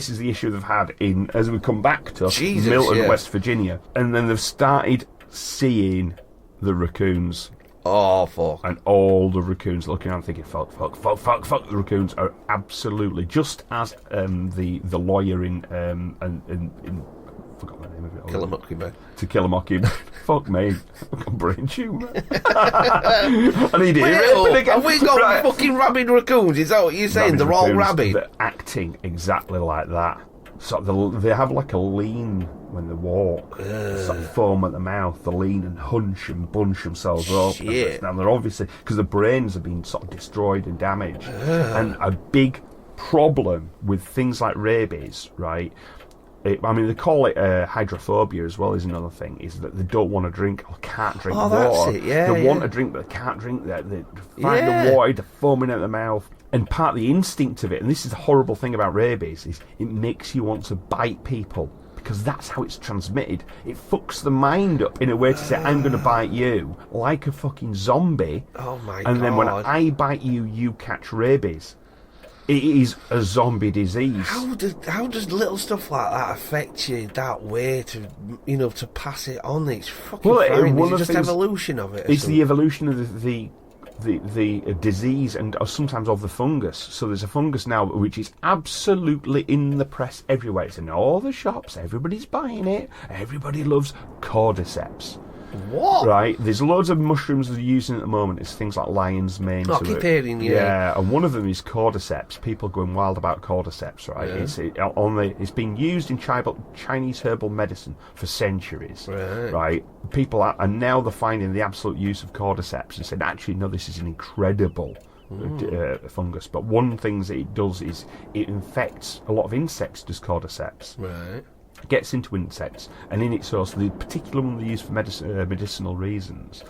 is the issue they've had as we come back to Milton, West Virginia, and then they've started seeing the raccoons. Oh, fuck. And all the raccoons looking around thinking, fuck. The raccoons are absolutely, just as the lawyer in forgot the name of it. Kill a Mockingbird. To Kill a Mockingbird. Fuck me. I've got brain tumour. I need to hear it again. Have we got fucking rabid raccoons? Is that what you're saying? They're all rabid? They're acting exactly like that. So they have like a lean when they walk. Sort of foam at the mouth. They lean and hunch and bunch themselves up. Now they're obviously, because the brains have been sort of destroyed and damaged. And a big problem with things like rabies, right? They call it hydrophobia as well, is another thing, is that they don't want to drink or can't drink water. That's it, yeah. They want to drink, but they can't drink. They find the water, they're foaming at the mouth. And part of the instinct of it, and this is the horrible thing about rabies, is it makes you want to bite people, because that's how it's transmitted. It fucks the mind up in a way to say, I'm going to bite you like a fucking zombie. Oh my God. And then when I bite you, you catch rabies. It is a zombie disease. How does little stuff like that affect you that way to pass it on? It's fucking frightening. It's just evolution of it. It's the evolution of the disease and sometimes of the fungus. So there's a fungus now which is absolutely in the press everywhere. It's in all the shops. Everybody's buying it. Everybody loves cordyceps. What? Right, there's loads of mushrooms they're using at the moment. It's things like lion's mane. I keep hearing, yeah. And one of them is cordyceps. People going wild about cordyceps, right? Yeah. It's been used in Chinese herbal medicine for centuries, right? People and now they're finding the absolute use of cordyceps and saying, actually, no, this is an incredible fungus. But one thing that it does is it infects a lot of insects, does cordyceps. Right. Gets into insects, and in its source, the particular one they use for medicinal reasons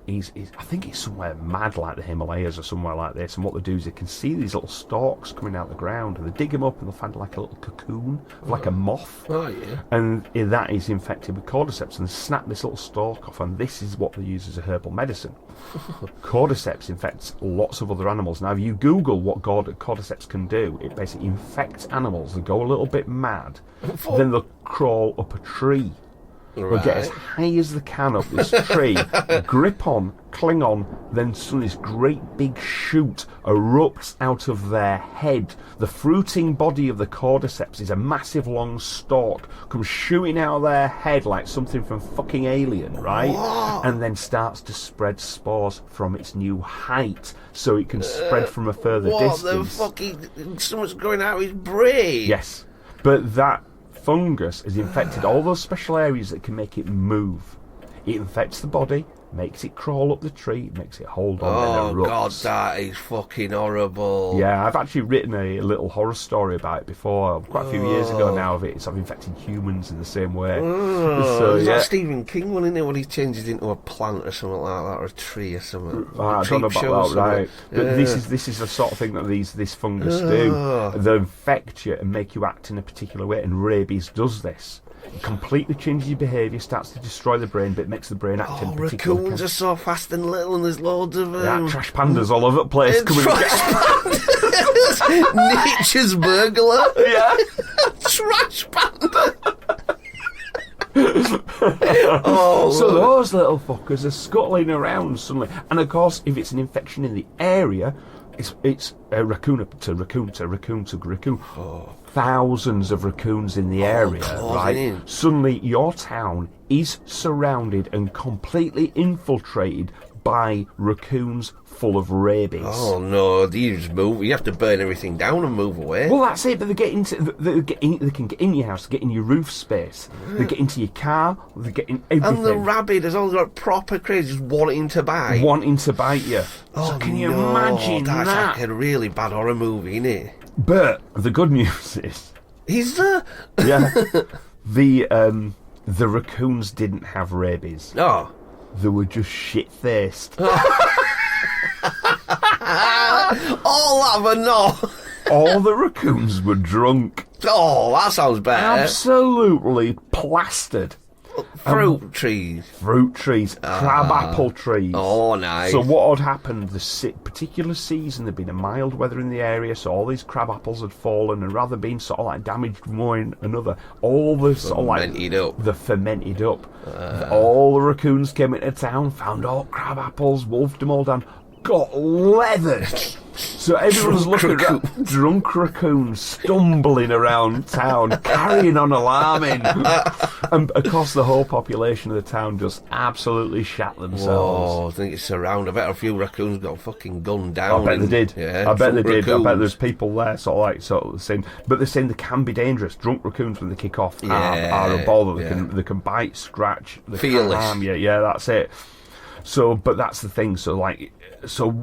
is I think it's somewhere mad like the Himalayas or somewhere like this, and what they do is they can see these little stalks coming out of the ground, and they dig them up and they'll find like a little cocoon of like a moth, and that is infected with cordyceps, and they snap this little stalk off, and this is what they use as a herbal medicine. Cordyceps infects lots of other animals. Now if you Google what cordyceps can do, it basically infects animals that go a little bit mad, then they'll crawl up a tree. They'll get as high as they can up this tree, grip on, cling on, then suddenly this great big shoot erupts out of their head. The fruiting body of the cordyceps is a massive long stalk, comes shooting out of their head like something from fucking Alien, right? What? And then starts to spread spores from its new height, so it can spread from a further distance. What the fucking... Someone's going out his brain. Yes, but that fungus has infected all those special areas that can make it move. It infects the body, makes it crawl up the tree, makes it hold on, and Oh, erupts. God, that is fucking horrible. Yeah, I've actually written a little horror story about it before, quite a few years ago now, of it sort of infecting humans in the same way. So, Is yeah. that Stephen King one, isn't it, when he changes into a plant or something like that, or a tree or something? I don't know about that, right? But this is the sort of thing that this fungus do. They infect you and make you act in a particular way, and rabies does this. It completely changes your behaviour, starts to destroy the brain, but it makes the brain act in a particular raccoons are so fast and little, and there's loads of them. Yeah, trash pandas all over the place. Nature's burglar. Yeah. Trash panda. So those little fuckers are scuttling around suddenly, and of course, if it's an infection in the area, it's raccoon to raccoon to raccoon to raccoon. Thousands of raccoons in the area, right? In. Suddenly, your town is surrounded and completely infiltrated by raccoons full of rabies. Oh no! You just move. You have to burn everything down and move away. Well, that's it. But they get into they can get in your house, they get in your roof space, they get into your car, they get in everything. And the rabbit has all got proper crazy, just wanting to bite. Wanting to bite you. So can you imagine that's that? like a really bad horror movie, isn't it? But the good news is, Yeah. the raccoons didn't have rabies. Oh. They were just shit-faced. All that, but no. All the raccoons were drunk. Oh, that sounds better. Absolutely plastered. Fruit trees. Fruit trees, crab-apple trees. Oh, nice. So what had happened, particular season, there'd been a mild weather in the area, so all these crab apples had fallen, and rather than being sort of like damaged one another, all the sort of like... The fermented up. All the raccoons came into town, found all crab apples, wolfed them all down, got leathered. So everyone's looking at drunk raccoons stumbling around town, carrying on alarming. And of course the whole population of the town just absolutely shat themselves. Oh, I think it's around. I bet a few raccoons got fucking gunned down. I bet they did. Yeah, I bet they did. raccoons. I bet there's people there sort of saying, but they're saying they can be dangerous. Drunk raccoons when they kick off are a ball that they can bite, scratch, they can harm you. Yeah, that's it. So, but that's the thing. So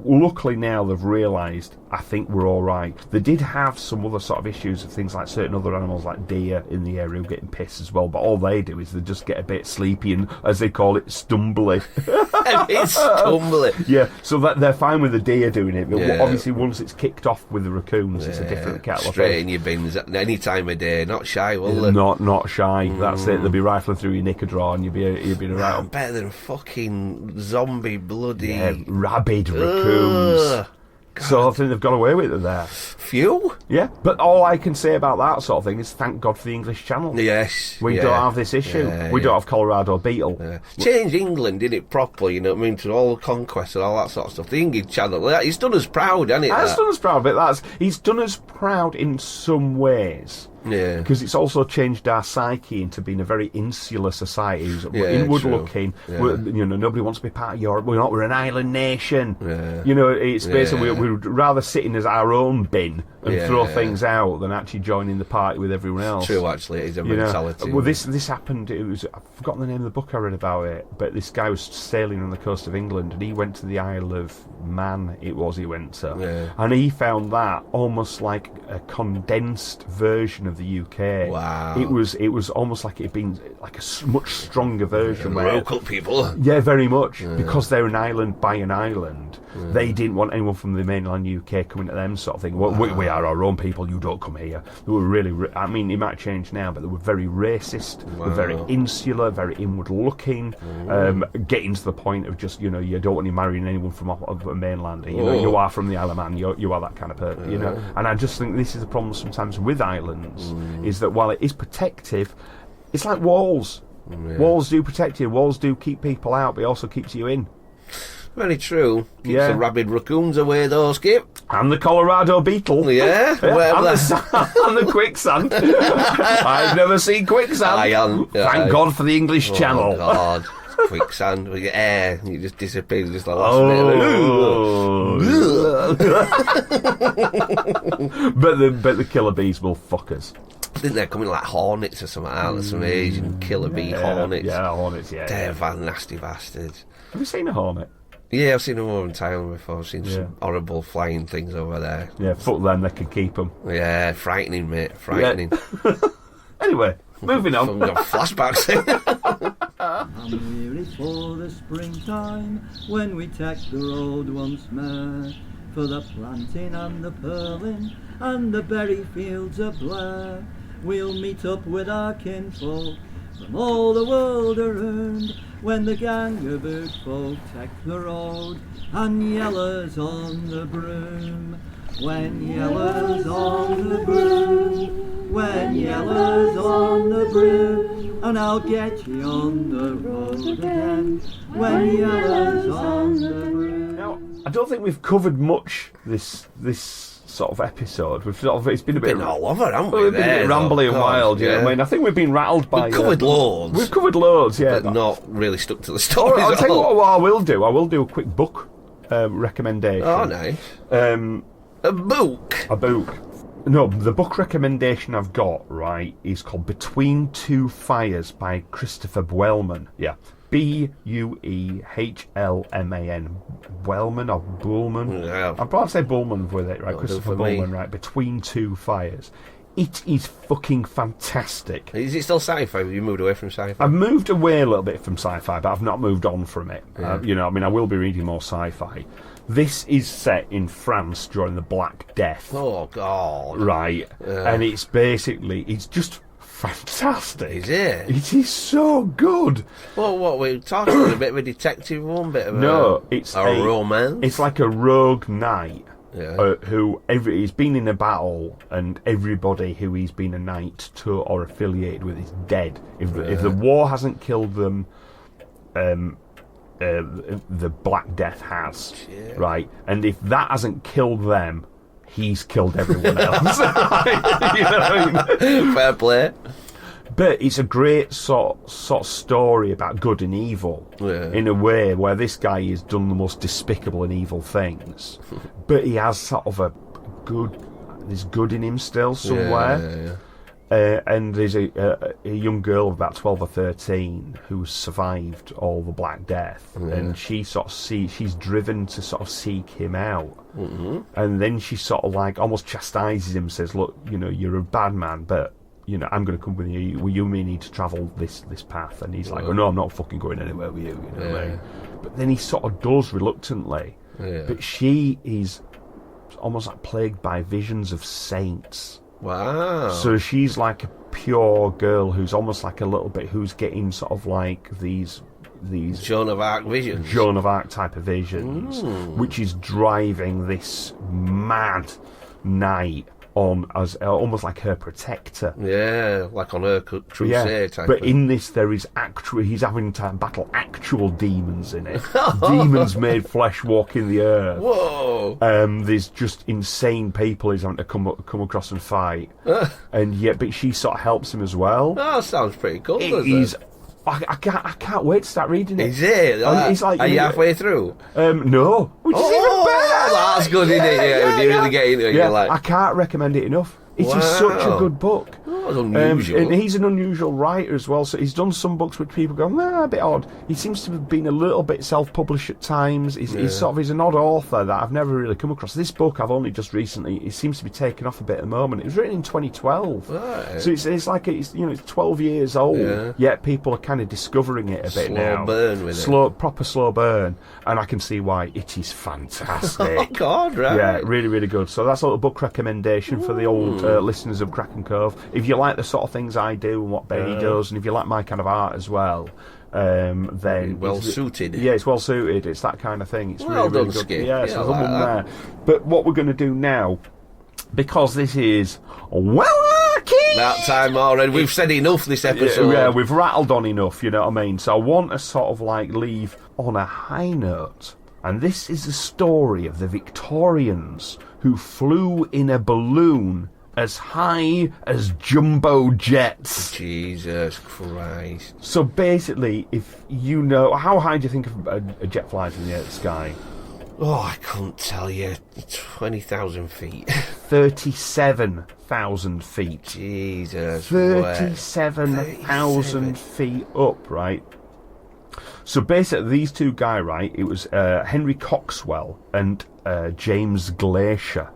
luckily now they've realised, I think we're all right. They did have some other sort of issues of things like certain other animals like deer in the area getting pissed as well, but all they do is they just get a bit sleepy and, as they call it, stumbly. It's stumbly. Yeah, so that they're fine with the deer doing it, but obviously once it's kicked off with the raccoons, it's a different kettle of Straight fish. in your bins at any time of day. Not shy, will they? Not shy. That's it. They'll be rifling through your knicker drawer and you'll be I'm right. better than fucking zombie bloody... Rabid raccoons. So I think they've got away with it there. Phew. Yeah, but all I can say about that sort of thing is thank God for the English Channel. Yes. We don't have this issue. We don't have Colorado beetle. Change England, did it properly, you know what I mean, to all the conquest and all that sort of stuff. The English Channel, he's done us proud, hasn't it? He's done us proud, but he's done us proud in some ways. Yeah. Because it's also changed our psyche into being a very insular society. We're inward looking. Nobody wants to be part of Europe. We're an island nation. Yeah. You know, it's basically we'd rather sit in as our own bin and throw things out than actually joining the party with everyone else. True, actually, it is a mentality. Well, this happened. I've forgotten the name of the book I read about it, but this guy was sailing on the coast of England and he went to the Isle of Man. He went to, and he found that almost like a condensed version of the UK. Wow. It was almost like it had been like a much stronger version. Local people. Yeah, very much. Because they're an island by an island. They didn't want anyone from the mainland UK coming to them sort of thing. Well, we are our own people, you don't come here. They were really, I mean, it might change now, but they were very racist, were very insular, very inward looking, getting to the point of just, you don't want to marry anyone from a mainland. You are from the Isle of Man, you are that kind of person, And I just think this is the problem sometimes with islands, is that while it is protective, it's like walls. Walls do protect you, walls do keep people out, but it also keeps you in. Very true. Keeps the rabid raccoons away though, Skip. And the Colorado beetle. Yeah. And the quicksand. I've never seen quicksand. Thank God for the English Channel. Oh, God. Quicksand. We get air. You just disappear. Just like but the killer bees will fuck us. Didn't they come in like hornets or something? Some Asian killer bee hornets. Yeah, hornets. Yeah, They're nasty bastards. Have you seen a hornet? Yeah, I've seen them over in Thailand before. I've seen some horrible flying things over there. Yeah, fuck them. They can keep them. Yeah, frightening, mate. Frightening. Yeah. Anyway, moving on. I've got flashbacks. I'm weary for the springtime when we take the road once more, for the planting and the pearling and the berry fields of Blair. We'll meet up with our kinfolk from all the world around when the gang of good folk take the road and yellers on the broom. When yellers on the broom, when yellers on the broom, and I'll get you on the road again. When yellers on the broom. Now, I don't think we've covered much this sort of episode. It's been a bit all over, haven't we? We've been a bit rambly and wild. You know what I mean? I think we've been rattled by. We've covered loads. We've covered loads, yeah, but not really stuck to the story. I'll tell you what I will do. I will do a quick book recommendation. Oh, nice. A book. No, the book recommendation I've got, right, is called Between Two Fires by Christopher Buehlman. Yeah. Buehlman. Buehlman or Buehlman? Yeah. I'd probably say Buehlman with it, right? That'll Christopher do for me. Buehlman, right? Between Two Fires. It is fucking fantastic. Is it still sci-fi? Have you moved away from sci-fi? I've moved away a little bit from sci-fi, but I've not moved on from it. Yeah. You know, I mean, I will be reading more sci-fi. This is set in France during the Black Death. Oh, God. Right. And it's just fantastic. Is it? It is so good. Well, what we're talking about, a bit of a detective one, bit of it's a romance. It's like a rogue knight. Yeah. He's been in a battle, and everybody who he's been a knight to or affiliated with is dead. If the war hasn't killed them, the Black Death has, right? And if that hasn't killed them, he's killed everyone else. You know what I mean? Fair play. But it's a great sort of story about good and evil, in a way where this guy has done the most despicable and evil things, but he has sort of there's good in him still somewhere. Yeah. And there's a young girl of about 12 or 13 who's survived all the Black Death, and she she's driven to sort of seek him out, and then she sort of like almost chastises him, says, "Look, you know, you're a bad man, but you know, I'm going to come with you. You may need to travel this path." And he's like, "Oh no, I'm not fucking going anywhere with you." You know what I mean? But then he sort of does reluctantly. But she is almost like plagued by visions of saints. Wow. So she's like a pure girl who's almost like a little bit who's getting sort of like these Joan of Arc visions. Joan of Arc type of visions, which is driving this mad knight on as almost like her protector. Yeah, like on her crusade type. But in this, there is he's having to battle actual demons in it. Demons made flesh walking the earth. Whoa! There's just insane people he's having to come across and fight, but she sort of helps him as well. Oh, sounds pretty cool. I can't wait to start reading it. Is it? It's like, are you halfway through? No. Which is even better. That's good, isn't it? Yeah, when you really get into it, you're like... I can't recommend it enough. It is such a good book. Oh, that's unusual. And he's an unusual writer as well, so he's done some books which people go, a bit odd. He seems to have been a little bit self-published at times. He's an odd author that I've never really come across. This book I've only just recently, it seems to be taking off a bit at the moment. It was written in 2012. Right. So it's like it's 12 years old, yet people are kind of discovering it a bit now. Slow burn with it. Proper slow burn. And I can see why. It is fantastic. Oh, God, right. Yeah, really, really good. So that's a little book recommendation for the old listeners of Kraken Cove. If you like the sort of things I do and what Benny does, and if you like my kind of art as well, then well suited. Yeah, it's well suited. It's that kind of thing. It's well really, done, really good. Skip. Yeah, Yeah, so I there's like one that. there. But what we're going to do now, because this is Wellarky! That time already. We've said enough this episode. Yeah, we've rattled on enough, you know what I mean? So I want to sort of like leave on a high note. And this is the story of the Victorians who flew in a balloon as high as jumbo jets. Jesus Christ. So basically, if you know... How high do you think a jet flies in the sky? Oh, I couldn't tell you. 20,000 feet. 37,000 feet. Jesus. 37,000 feet up, right? So basically, these two guys, right, it was Henry Coxwell and James Glacier.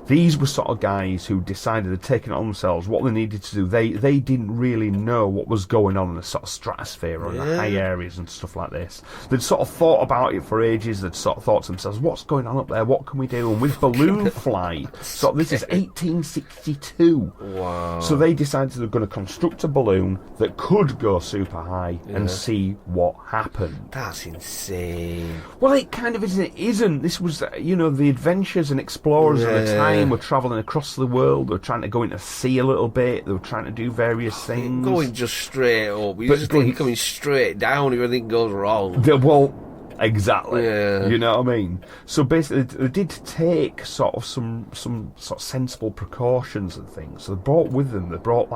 These were sort of guys who decided they'd taken it on themselves, what they needed to do. They didn't really know what was going on in the sort of stratosphere or in the high areas and stuff like this. They'd sort of thought about it for ages. They'd sort of thought to themselves, what's going on up there? What can we do? And with balloon flight, so this is 1862. Wow. So they decided they were going to construct a balloon that could go super high and see what happened. That's insane. Well, it kind of isn't. It isn't. This was, the adventurers and explorers of the time were travelling across the world. They were trying to go into sea a little bit. They were trying to do various things. Going just straight up. You just think you're coming straight down if anything goes wrong. Well, exactly. Yeah. You know what I mean? So basically, they did take sort of some sort of sensible precautions and things. So they brought with them. They brought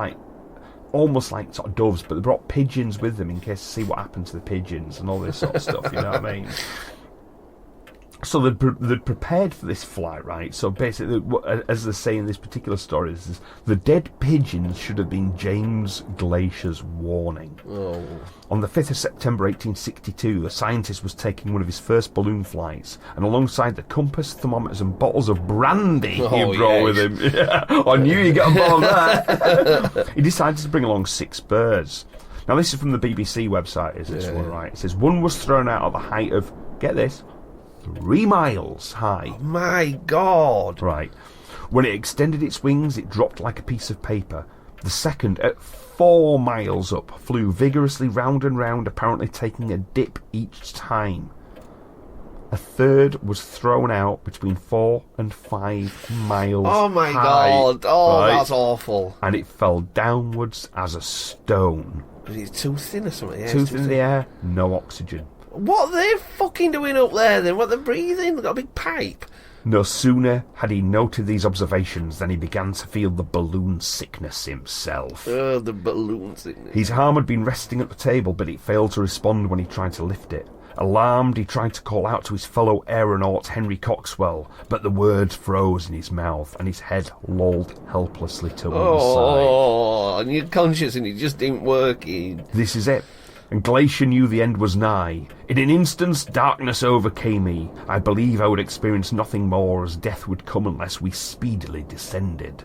almost like sort of doves, but they brought pigeons with them in case to see what happened to the pigeons and all this sort of stuff. You know what I mean? So they'd prepared for this flight, right? So basically, as they say in this particular story, is the dead pigeons should have been James Glacier's warning. Oh. On the 5th of September 1862, the scientist was taking one of his first balloon flights, and alongside the compass, thermometers, and bottles of brandy he brought with him. Yeah, I knew you'd get on board that. He decided to bring along 6 birds. Now, this is from the BBC website, is this one, right? It says, one was thrown out at the height of, get this, 3 miles high. Oh my God. Right. When it extended its wings, it dropped like a piece of paper. The second, at 4 miles up, flew vigorously round and round, apparently taking a dip each time. A third was thrown out between 4 and 5 miles Oh my high, God. Oh, right? that's awful. And it fell downwards as a stone. Because it's too thin or something. Yeah, Too thin in the air, no oxygen. What are they fucking doing up there then? What, they're breathing? They've got a big pipe. No sooner had he noted these observations than he began to feel the balloon sickness himself. Oh, the balloon sickness. His arm had been resting at the table, but it failed to respond when he tried to lift it. Alarmed, he tried to call out to his fellow aeronaut Henry Coxwell, but the words froze in his mouth and his head lolled helplessly to one side. Oh, and you're conscious and it just ain't working. This is it. And Glacier knew the end was nigh. In an instant, darkness overcame me. I believe I would experience nothing more, as death would come unless we speedily descended.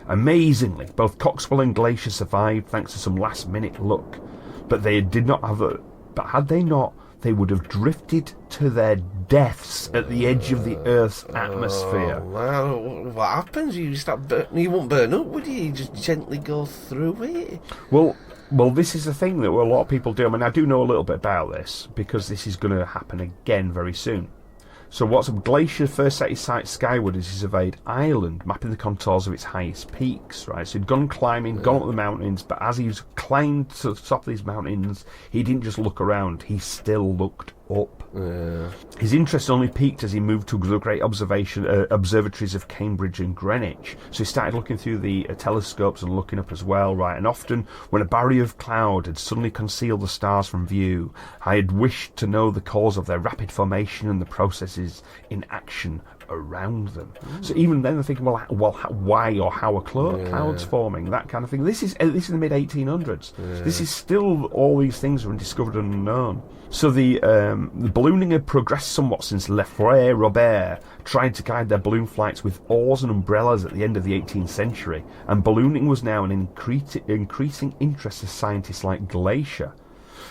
Amazingly, both Coxwell and Glacier survived thanks to some last-minute luck. But they did not have a... But had they not, they would have drifted to their deaths at the edge of the Earth's atmosphere. Oh, well, what happens? You won't burn up, would you? You just gently go through it. Well, this is the thing that a lot of people do. I mean, I do know a little bit about this because this is going to happen again very soon. So what's Glacier first set his sights skyward as he surveyed Ireland, mapping the contours of its highest peaks, right? So he'd gone climbing, gone up the mountains, but as he was climbed to the top of these mountains, he didn't just look around, he still looked up. Yeah. His interest only peaked as he moved to the great observatories of Cambridge and Greenwich. So he started looking through the telescopes and looking up as well, right? And often, when a barrier of cloud had suddenly concealed the stars from view, I had wished to know the cause of their rapid formation and the processes in action around them. So even then they're thinking, well, why or how are clouds forming, that kind of thing. This is in the mid 1800s. This is still, all these things are undiscovered and unknown. So the ballooning had progressed somewhat since Lefroy Robert tried to guide their balloon flights with oars and umbrellas at the end of the 18th century, and ballooning was now an increasing interest to scientists like Glacier.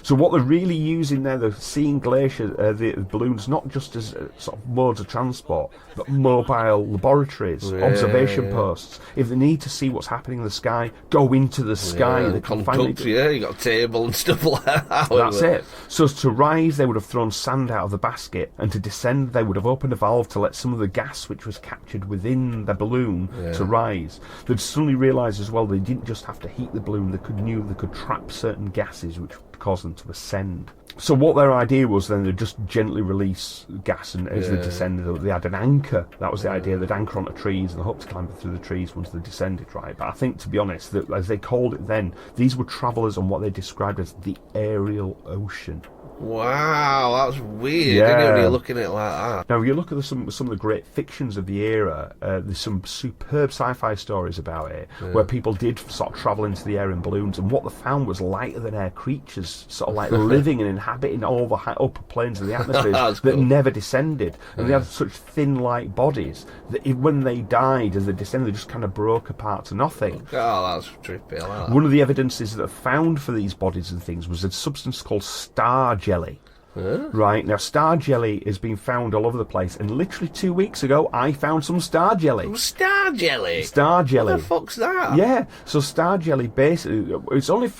So what they're really using there, they're seeing Glacier, the balloons, not just as sort of modes of transport, but mobile laboratories, observation posts. If they need to see what's happening in the sky, go into the sky. They can find it. You got a table and stuff like that. That's it. So to rise, they would have thrown sand out of the basket, and to descend, they would have opened a valve to let some of the gas which was captured within the balloon to rise. They'd suddenly realised as well they didn't just have to heat the balloon, they could trap certain gases which would cause them to ascend. So what their idea was then, they'd just gently release gas, and as they descended, they had an anchor. That was the idea. They'd anchor onto trees and they hoped to climb through the trees once they descended, right? But I think, to be honest, that, as they called it then, these were travellers on what they described as the aerial ocean. Wow, that's weird, Yeah. isn't it, when you're looking at it like that? Now, if you look at some of the great fictions of the era, there's some superb sci-fi stories about it, where people did sort of travel into the air in balloons, and what they found was lighter-than-air creatures, sort of like living and inhabiting all the upper planes of the atmosphere that cool. never descended. And they had such thin, light bodies that when they died, as they descended, they just kind of broke apart to nothing. Oh, that's trippy. I like that. One of the evidences that are found for these bodies and things was a substance called star jelly. Right, now star jelly has been found all over the place, and literally 2 weeks ago I found some star jelly. Star jelly? Star jelly. What the fuck's that? Yeah, so star jelly basically, it's only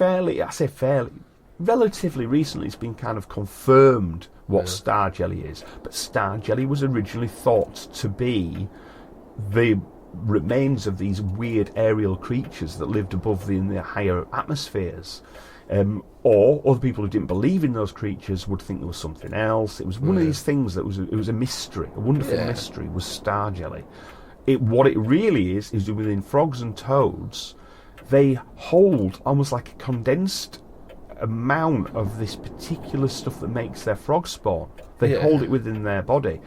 relatively recently it's been kind of confirmed what star jelly is, but star jelly was originally thought to be the remains of these weird aerial creatures that lived above in the higher atmospheres. Or other people who didn't believe in those creatures would think there was something else. It was one of these things that it was a mystery, a wonderful mystery, was star jelly. What it really is within frogs and toads, they hold almost like a condensed amount of this particular stuff that makes their frog spawn. They hold it within their body.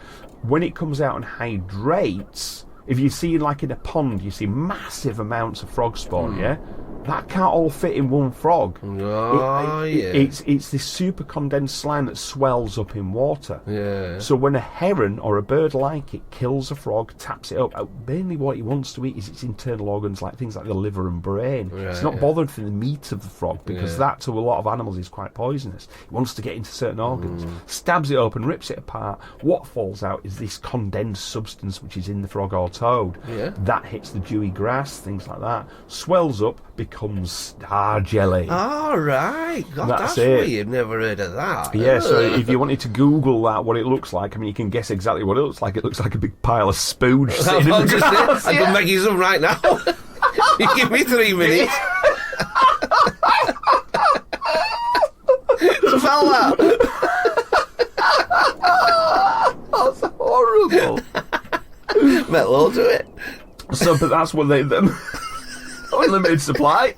When it comes out and hydrates, if you see like in a pond, you see massive amounts of frog spawn, that can't all fit in one frog. It's this super condensed slime that swells up in water. Yeah. So when a heron or a bird like it kills a frog, taps it up, mainly what it wants to eat is its internal organs, like things like the liver and brain. It's not bothered for the meat of the frog, because that to a lot of animals is quite poisonous. It wants to get into certain organs, stabs it open, rips it apart. What falls out is this condensed substance which is in the frog or toad. That hits the dewy grass, things like that, swells up, becomes star jelly. All right. God, that's it. weird. Never heard of that. Yeah, so if you wanted to Google that, what it looks like, I mean, you can guess exactly what it looks like. It looks like a big pile of spooge sitting in the grass. I can make you some right now. You give me 3 minutes. Smell that. That's horrible. Met loads of it. So, but that's what they... unlimited supply.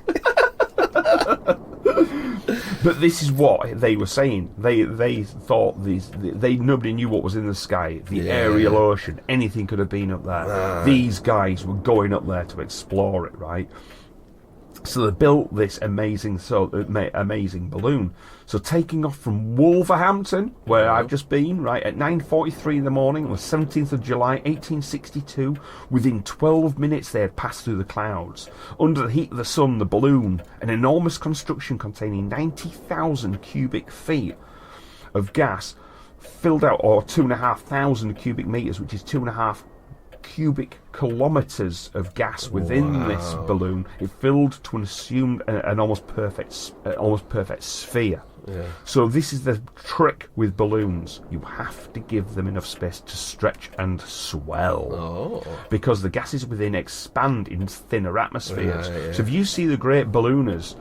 But this is what they were saying. They thought nobody knew what was in the sky, the aerial ocean, anything could have been up there. These guys were going up there to explore it, right? So they built this amazing balloon. So taking off from Wolverhampton, where I've just been, right, at 9:43 in the morning on the 17th of July, 1862, within 12 minutes they had passed through the clouds. Under the heat of the sun, the balloon, an enormous construction containing 90,000 cubic feet of gas, filled out, or 2,500 cubic metres, which is 2.5 cubic kilometres of gas within this balloon. It filled to an assumed an almost perfect sphere. So this is the trick with balloons. You have to give them enough space to stretch and swell, because the gases within expand in thinner atmospheres. So if you see the great ballooners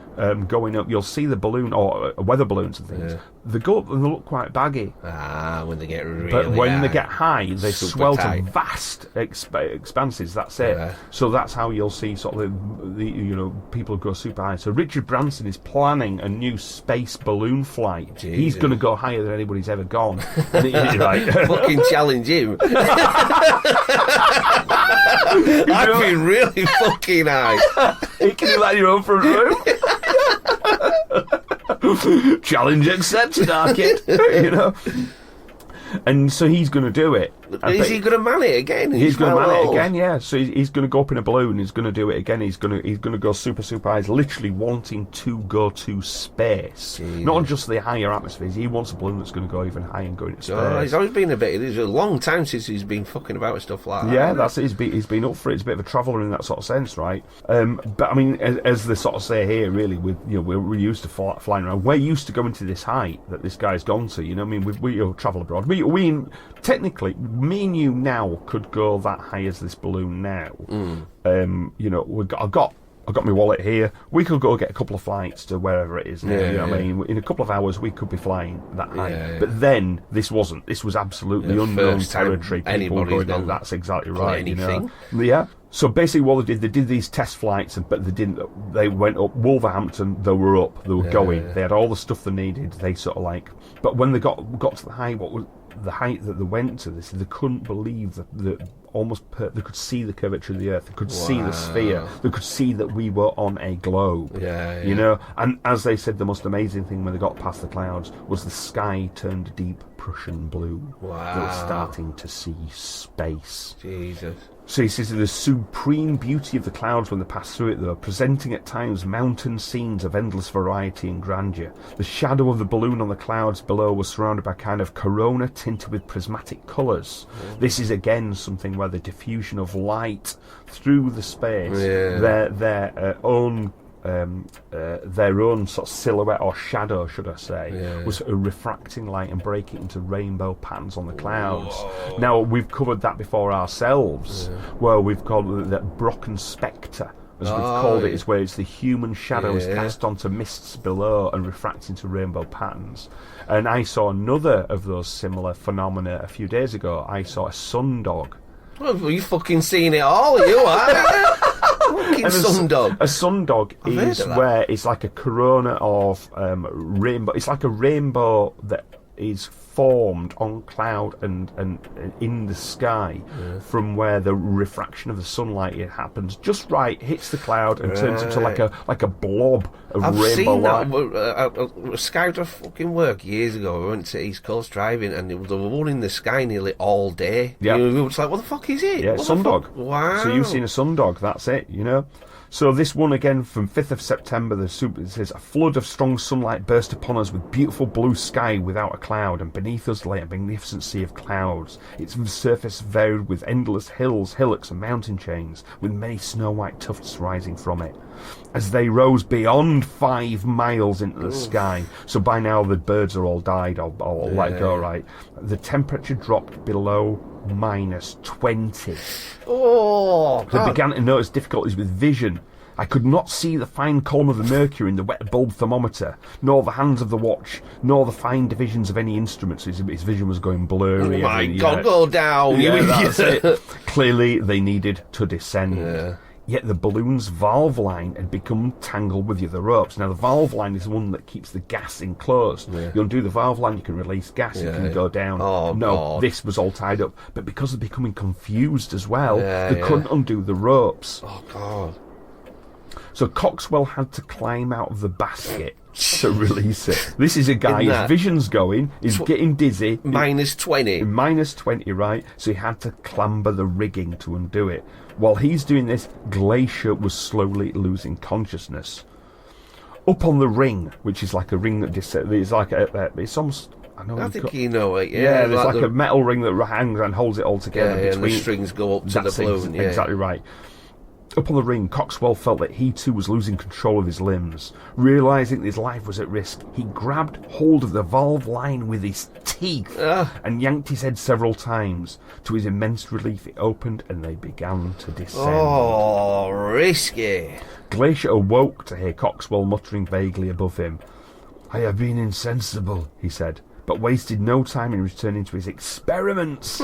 going up, you'll see the balloon, or weather balloons and things, they go up and they look quite baggy. When they get really But when high, they get high, they super swell tight. to vast expanses. That's it. So that's how you'll see sort of the people who go super high. So Richard Branson is planning a new space balloon flight. Jesus. He's going to go higher than anybody's ever gone. Right? Fucking challenge him. I've been really fucking high. Can you let your own front room? Challenge accepted, our kid. And so he's going to do it. Is he going to man it again? He's going to man it again, yeah. So he's going to go up in a balloon. He's going to do it again. He's going to go super high. He's literally wanting to go to space, not just the higher atmospheres. He wants a balloon that's going to go even higher and go into space. He's always been there's a long time since he's been fucking about with stuff like that. Yeah, that's it. He's been up for it. He's a bit of a traveller in that sort of sense, right? But I mean, as they sort of say here, really, with we're used to flying around. We're used to going to this height that this guy's gone to. I mean, we travel abroad. We technically, me and you now could go that high as this balloon now. I've got my wallet here. We could go get a couple of flights to wherever it is now. I mean, in a couple of hours we could be flying that high. But then this wasn't. This was absolutely unknown territory. People going, that's exactly right. Anything. Yeah. So basically what they did these test flights, but they went up Wolverhampton, they were up, they were going, they had all the stuff they needed, they sort of like, but when they got to the height, what was the height that they went to, they couldn't believe that they could see the curvature of the Earth, they could see the sphere, they could see that we were on a globe, you know, and as they said, the most amazing thing when they got past the clouds was the sky turned deep Prussian blue. They were starting to see space. Jesus. So he says the supreme beauty of the clouds when they pass through it, though, presenting at times mountain scenes of endless variety and grandeur. The shadow of the balloon on the clouds below was surrounded by a kind of corona tinted with prismatic colours. This is again something where the diffusion of light through the space, their own sort of silhouette or shadow, should I say, was refracting light and breaking into rainbow patterns on the clouds. Now, we've covered that before ourselves, where we've called it the Brocken Spectre, as we've called it, is where it's the human shadows cast onto mists below and refract into rainbow patterns. And I saw another of those similar phenomena a few days ago. I saw a sundog. Well, you fucking seen it all, you are. Fucking sundog. A sundog is where it's like a corona of rainbow. It's like a rainbow that is formed on cloud and in the sky from where the refraction of the sunlight happens just right, hits the cloud and turns into like a blob of rainbow light. I've seen that. I scouted fucking work years ago. We went to East Coast driving and there was one in the sky nearly all day. Yeah. You know, we were just like, what the fuck is it? Yeah, sundog. Wow. So you've seen a sundog, that's it, you know. So this one again from 5th of September, it says, a flood of strong sunlight burst upon us with beautiful blue sky without a cloud, and beneath us lay a magnificent sea of clouds. Its surface varied with endless hills, hillocks and mountain chains, with many snow-white tufts rising from it. As they rose beyond 5 miles into the sky, so by now the birds are all died or let go, right? The temperature dropped below -20. They began to notice difficulties with vision. I could not see the fine column of the mercury in the wet bulb thermometer, nor the hands of the watch, nor the fine divisions of any instruments. His vision was going blurry. Oh my God, go down! Yeah, that's it. Clearly, they needed to descend. Yet the balloon's valve line had become tangled with the other ropes. Now, the valve line is the one that keeps the gas enclosed. You undo the valve line, you can release gas, you can go down. God. This was all tied up. But because they're becoming confused as well, they couldn't undo the ropes. Oh, God. So Coxwell had to climb out of the basket to release it. This is a guy, his vision's going, he's getting dizzy. -20. -20, right? So he had to clamber the rigging to undo it. While he's doing this, Glacier was slowly losing consciousness. Up on the ring, which is like a ring that it's like it's almost. I think you know it. Yeah, there's like a metal ring that hangs and holds it all together. And the strings go up to the balloon. Exactly right. Up on the ring, Coxwell felt that he too was losing control of his limbs. Realising that his life was at risk, he grabbed hold of the valve line with his teeth and yanked his head several times. To his immense relief, it opened and they began to descend. Oh, risky. Glacier awoke to hear Coxwell muttering vaguely above him. "I have been insensible," he said, but wasted no time in returning to his experiments.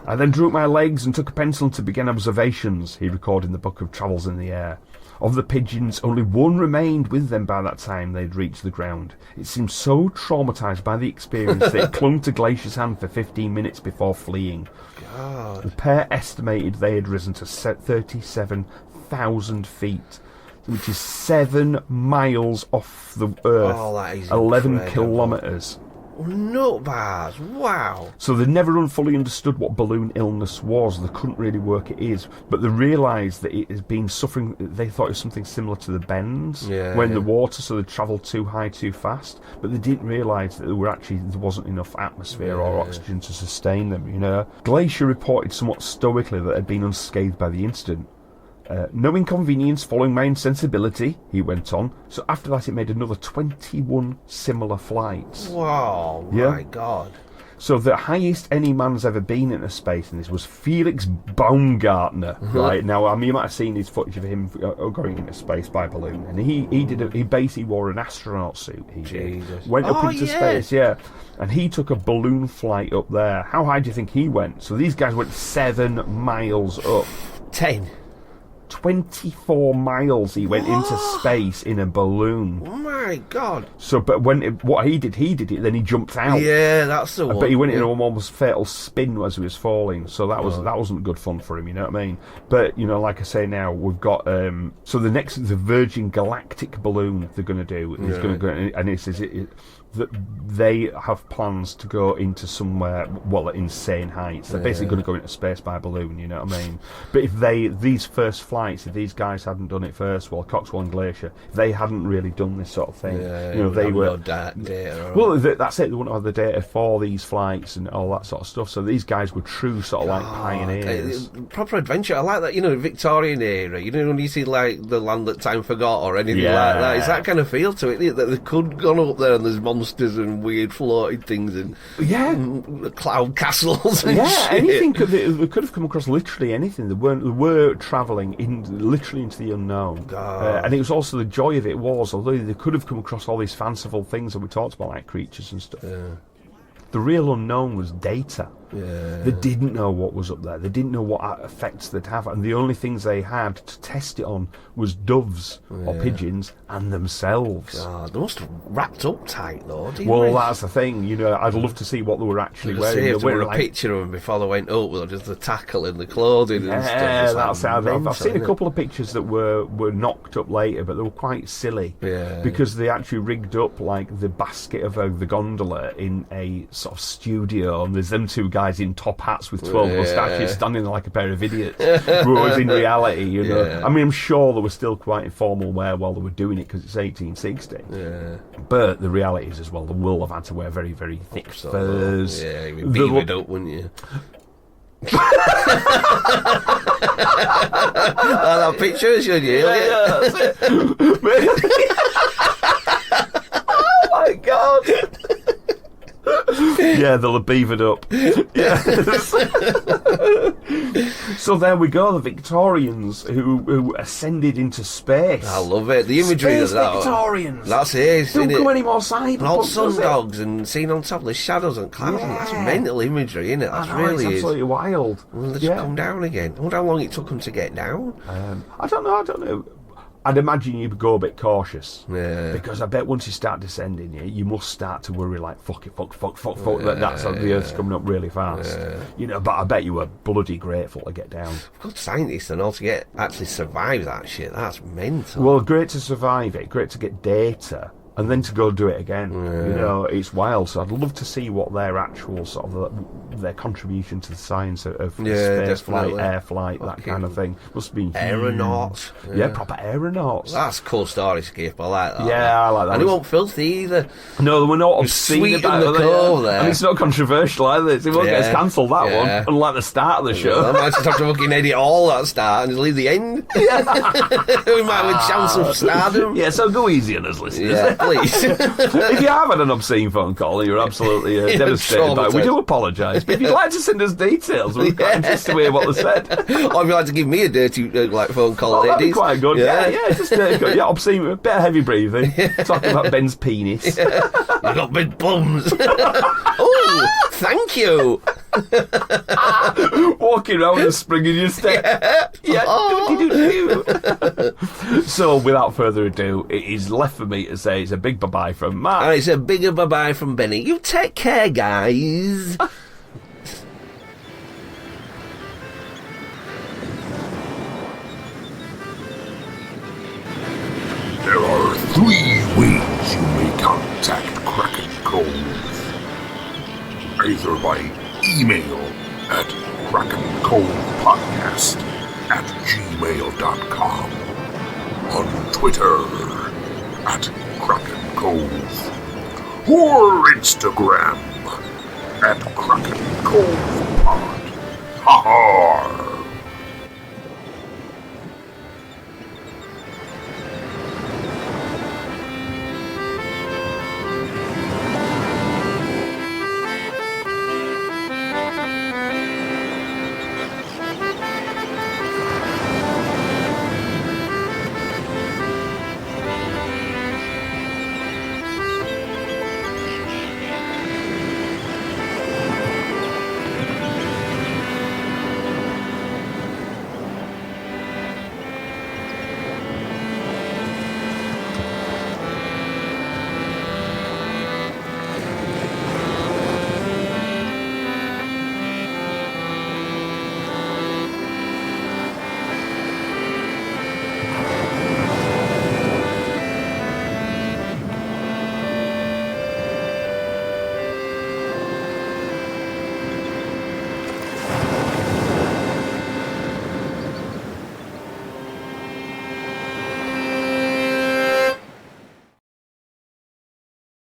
I then drew up my legs and took a pencil to begin observations, he recorded in the book of Travels in the Air. Of the pigeons, only one remained with them by that time they'd reached the ground. It seemed so traumatised by the experience that it clung to Glacier's hand for 15 minutes before fleeing. God. The pair estimated they had risen to 37,000 feet, which is 7 miles off the Earth, that is 11 incredible. kilometres. Nutbars, wow. So they never fully understood what balloon illness was. They couldn't really work it is, but they realised that it has been suffering. They thought it was something similar to the bends when the water, so they travelled too high too fast. But they didn't realise that there wasn't enough atmosphere or oxygen to sustain them. You know, Glacier reported somewhat stoically that had been unscathed by the incident. No inconvenience following my insensibility, he went on. So after that, it made another 21 similar flights. Wow, my God. So the highest any man's ever been into space in this was Felix Baumgartner. Right now, I mean, you might have seen his footage of him going into space by balloon, and he basically wore an astronaut suit. Went up into space, and he took a balloon flight up there. How high do you think he went? So these guys went 7 miles up. 10. 24 miles he went into space in a balloon. Oh my God. So, but what he did it, then he jumped out. Yeah, that's the one. But he went in an almost fatal spin as he was falling, so that wasn't good fun for him, you know what I mean? But, you know, like I say now, we've got, so the Virgin Galactic balloon they're going to do, is going to go, and it says that they have plans to go into somewhere, well, at insane heights. They're basically going to go into space by balloon, you know what I mean? But if these first flights, if these guys hadn't done it first, well, Coxwell and Glacier, they hadn't really done this sort of thing. Yeah, you know, they were... No data. Well, that's it. They wouldn't have the data for these flights and all that sort of stuff. So these guys were true sort of like pioneers. Proper adventure. I like that, you know, Victorian era. You know, when you see like The Land That Time Forgot or anything like that. It's that kind of feel to it, that they could gone up there and there's monsters and weird floating things and cloud castles and shit. Anything they could have come across literally anything. They were travelling literally into the unknown. And it was also the joy of it was, although they could have come across all these fanciful things that we talked about, like creatures and stuff. The real unknown was data. They didn't know what was up there. They didn't know what effects they'd have, and the only things they had to test it on was doves or pigeons and themselves. They must have wrapped up tight, though. That's the thing. You know, I'd love to see what they were actually wearing. They were a picture of them before they went up with just the tackle and the clothing and stuff. That's how I've seen a couple of pictures that were knocked up later, but they were quite silly because they actually rigged up like the basket of the gondola in a sort of studio, and there's them two guys in top hats with 12 mustaches standing there like a pair of idiots. Whereas in reality, you know, I mean, I'm sure they were still quite in formal wear while they were doing it because it's 1860. But the reality is as well, they will have had to wear very, very thick furs. Yeah, you'd be beavered up, wouldn't you? That picture, should you? Oh my God. Yeah, they'll have beavered up. So there we go, the Victorians who ascended into space. I love it. The imagery of that. Victorians. That's it. Don't come any more cyberpunk. And all sun dogs and seen on top of the shadows and clouds. That's mental imagery, isn't it? That's really it's absolutely wild. Well, they just come down again. I wonder how long it took them to get down. I don't know. I'd imagine you'd go a bit cautious. Yeah. Because I bet once you start descending, you must start to worry like, fuck, that's the Earth's coming up really fast. You know, but I bet you were bloody grateful to get down. Good scientists and all to actually survive that shit. That's mental. Well, great to survive it, great to get data, and then to go do it again. You know, it's wild. So I'd love to see what their actual sort of their contribution to the science of space flight, air flight, that kind of thing. Must be aeronauts. Yeah, proper aeronauts. That's a cool story, Skip. I like that. Yeah, I like that. And they weren't filthy either. No, they were not obscene about the cove there. And it's not controversial either. It won't get us cancelled, that one, unlike the start of the show. I might just have to fucking edit all that start and just leave the end. We might have a chance of stardom. Yeah, so go easy on us, listeners. Yeah, please. If you have had an obscene phone call and you're absolutely devastated by it, we do apologise. But if you'd like to send us details, we're quite interested to hear what they said. Or if you'd like to give me a dirty phone call, that'd be quite good. Yeah, just obscene, a bit of heavy breathing, talking about Ben's penis. You got big bums. Oh, thank you. Walking around and springing your step. So, without further ado, it is left for me to say it's a big bye-bye from Matt. And it's a bigger bye-bye from Benny. You take care, guys. There are 3 ways you may contact Kraken Cove. Either by email at krakencovepodcast@gmail.com, on Twitter at Kraken Cove, or Instagram at Kraken Cove Pod. Ha ha!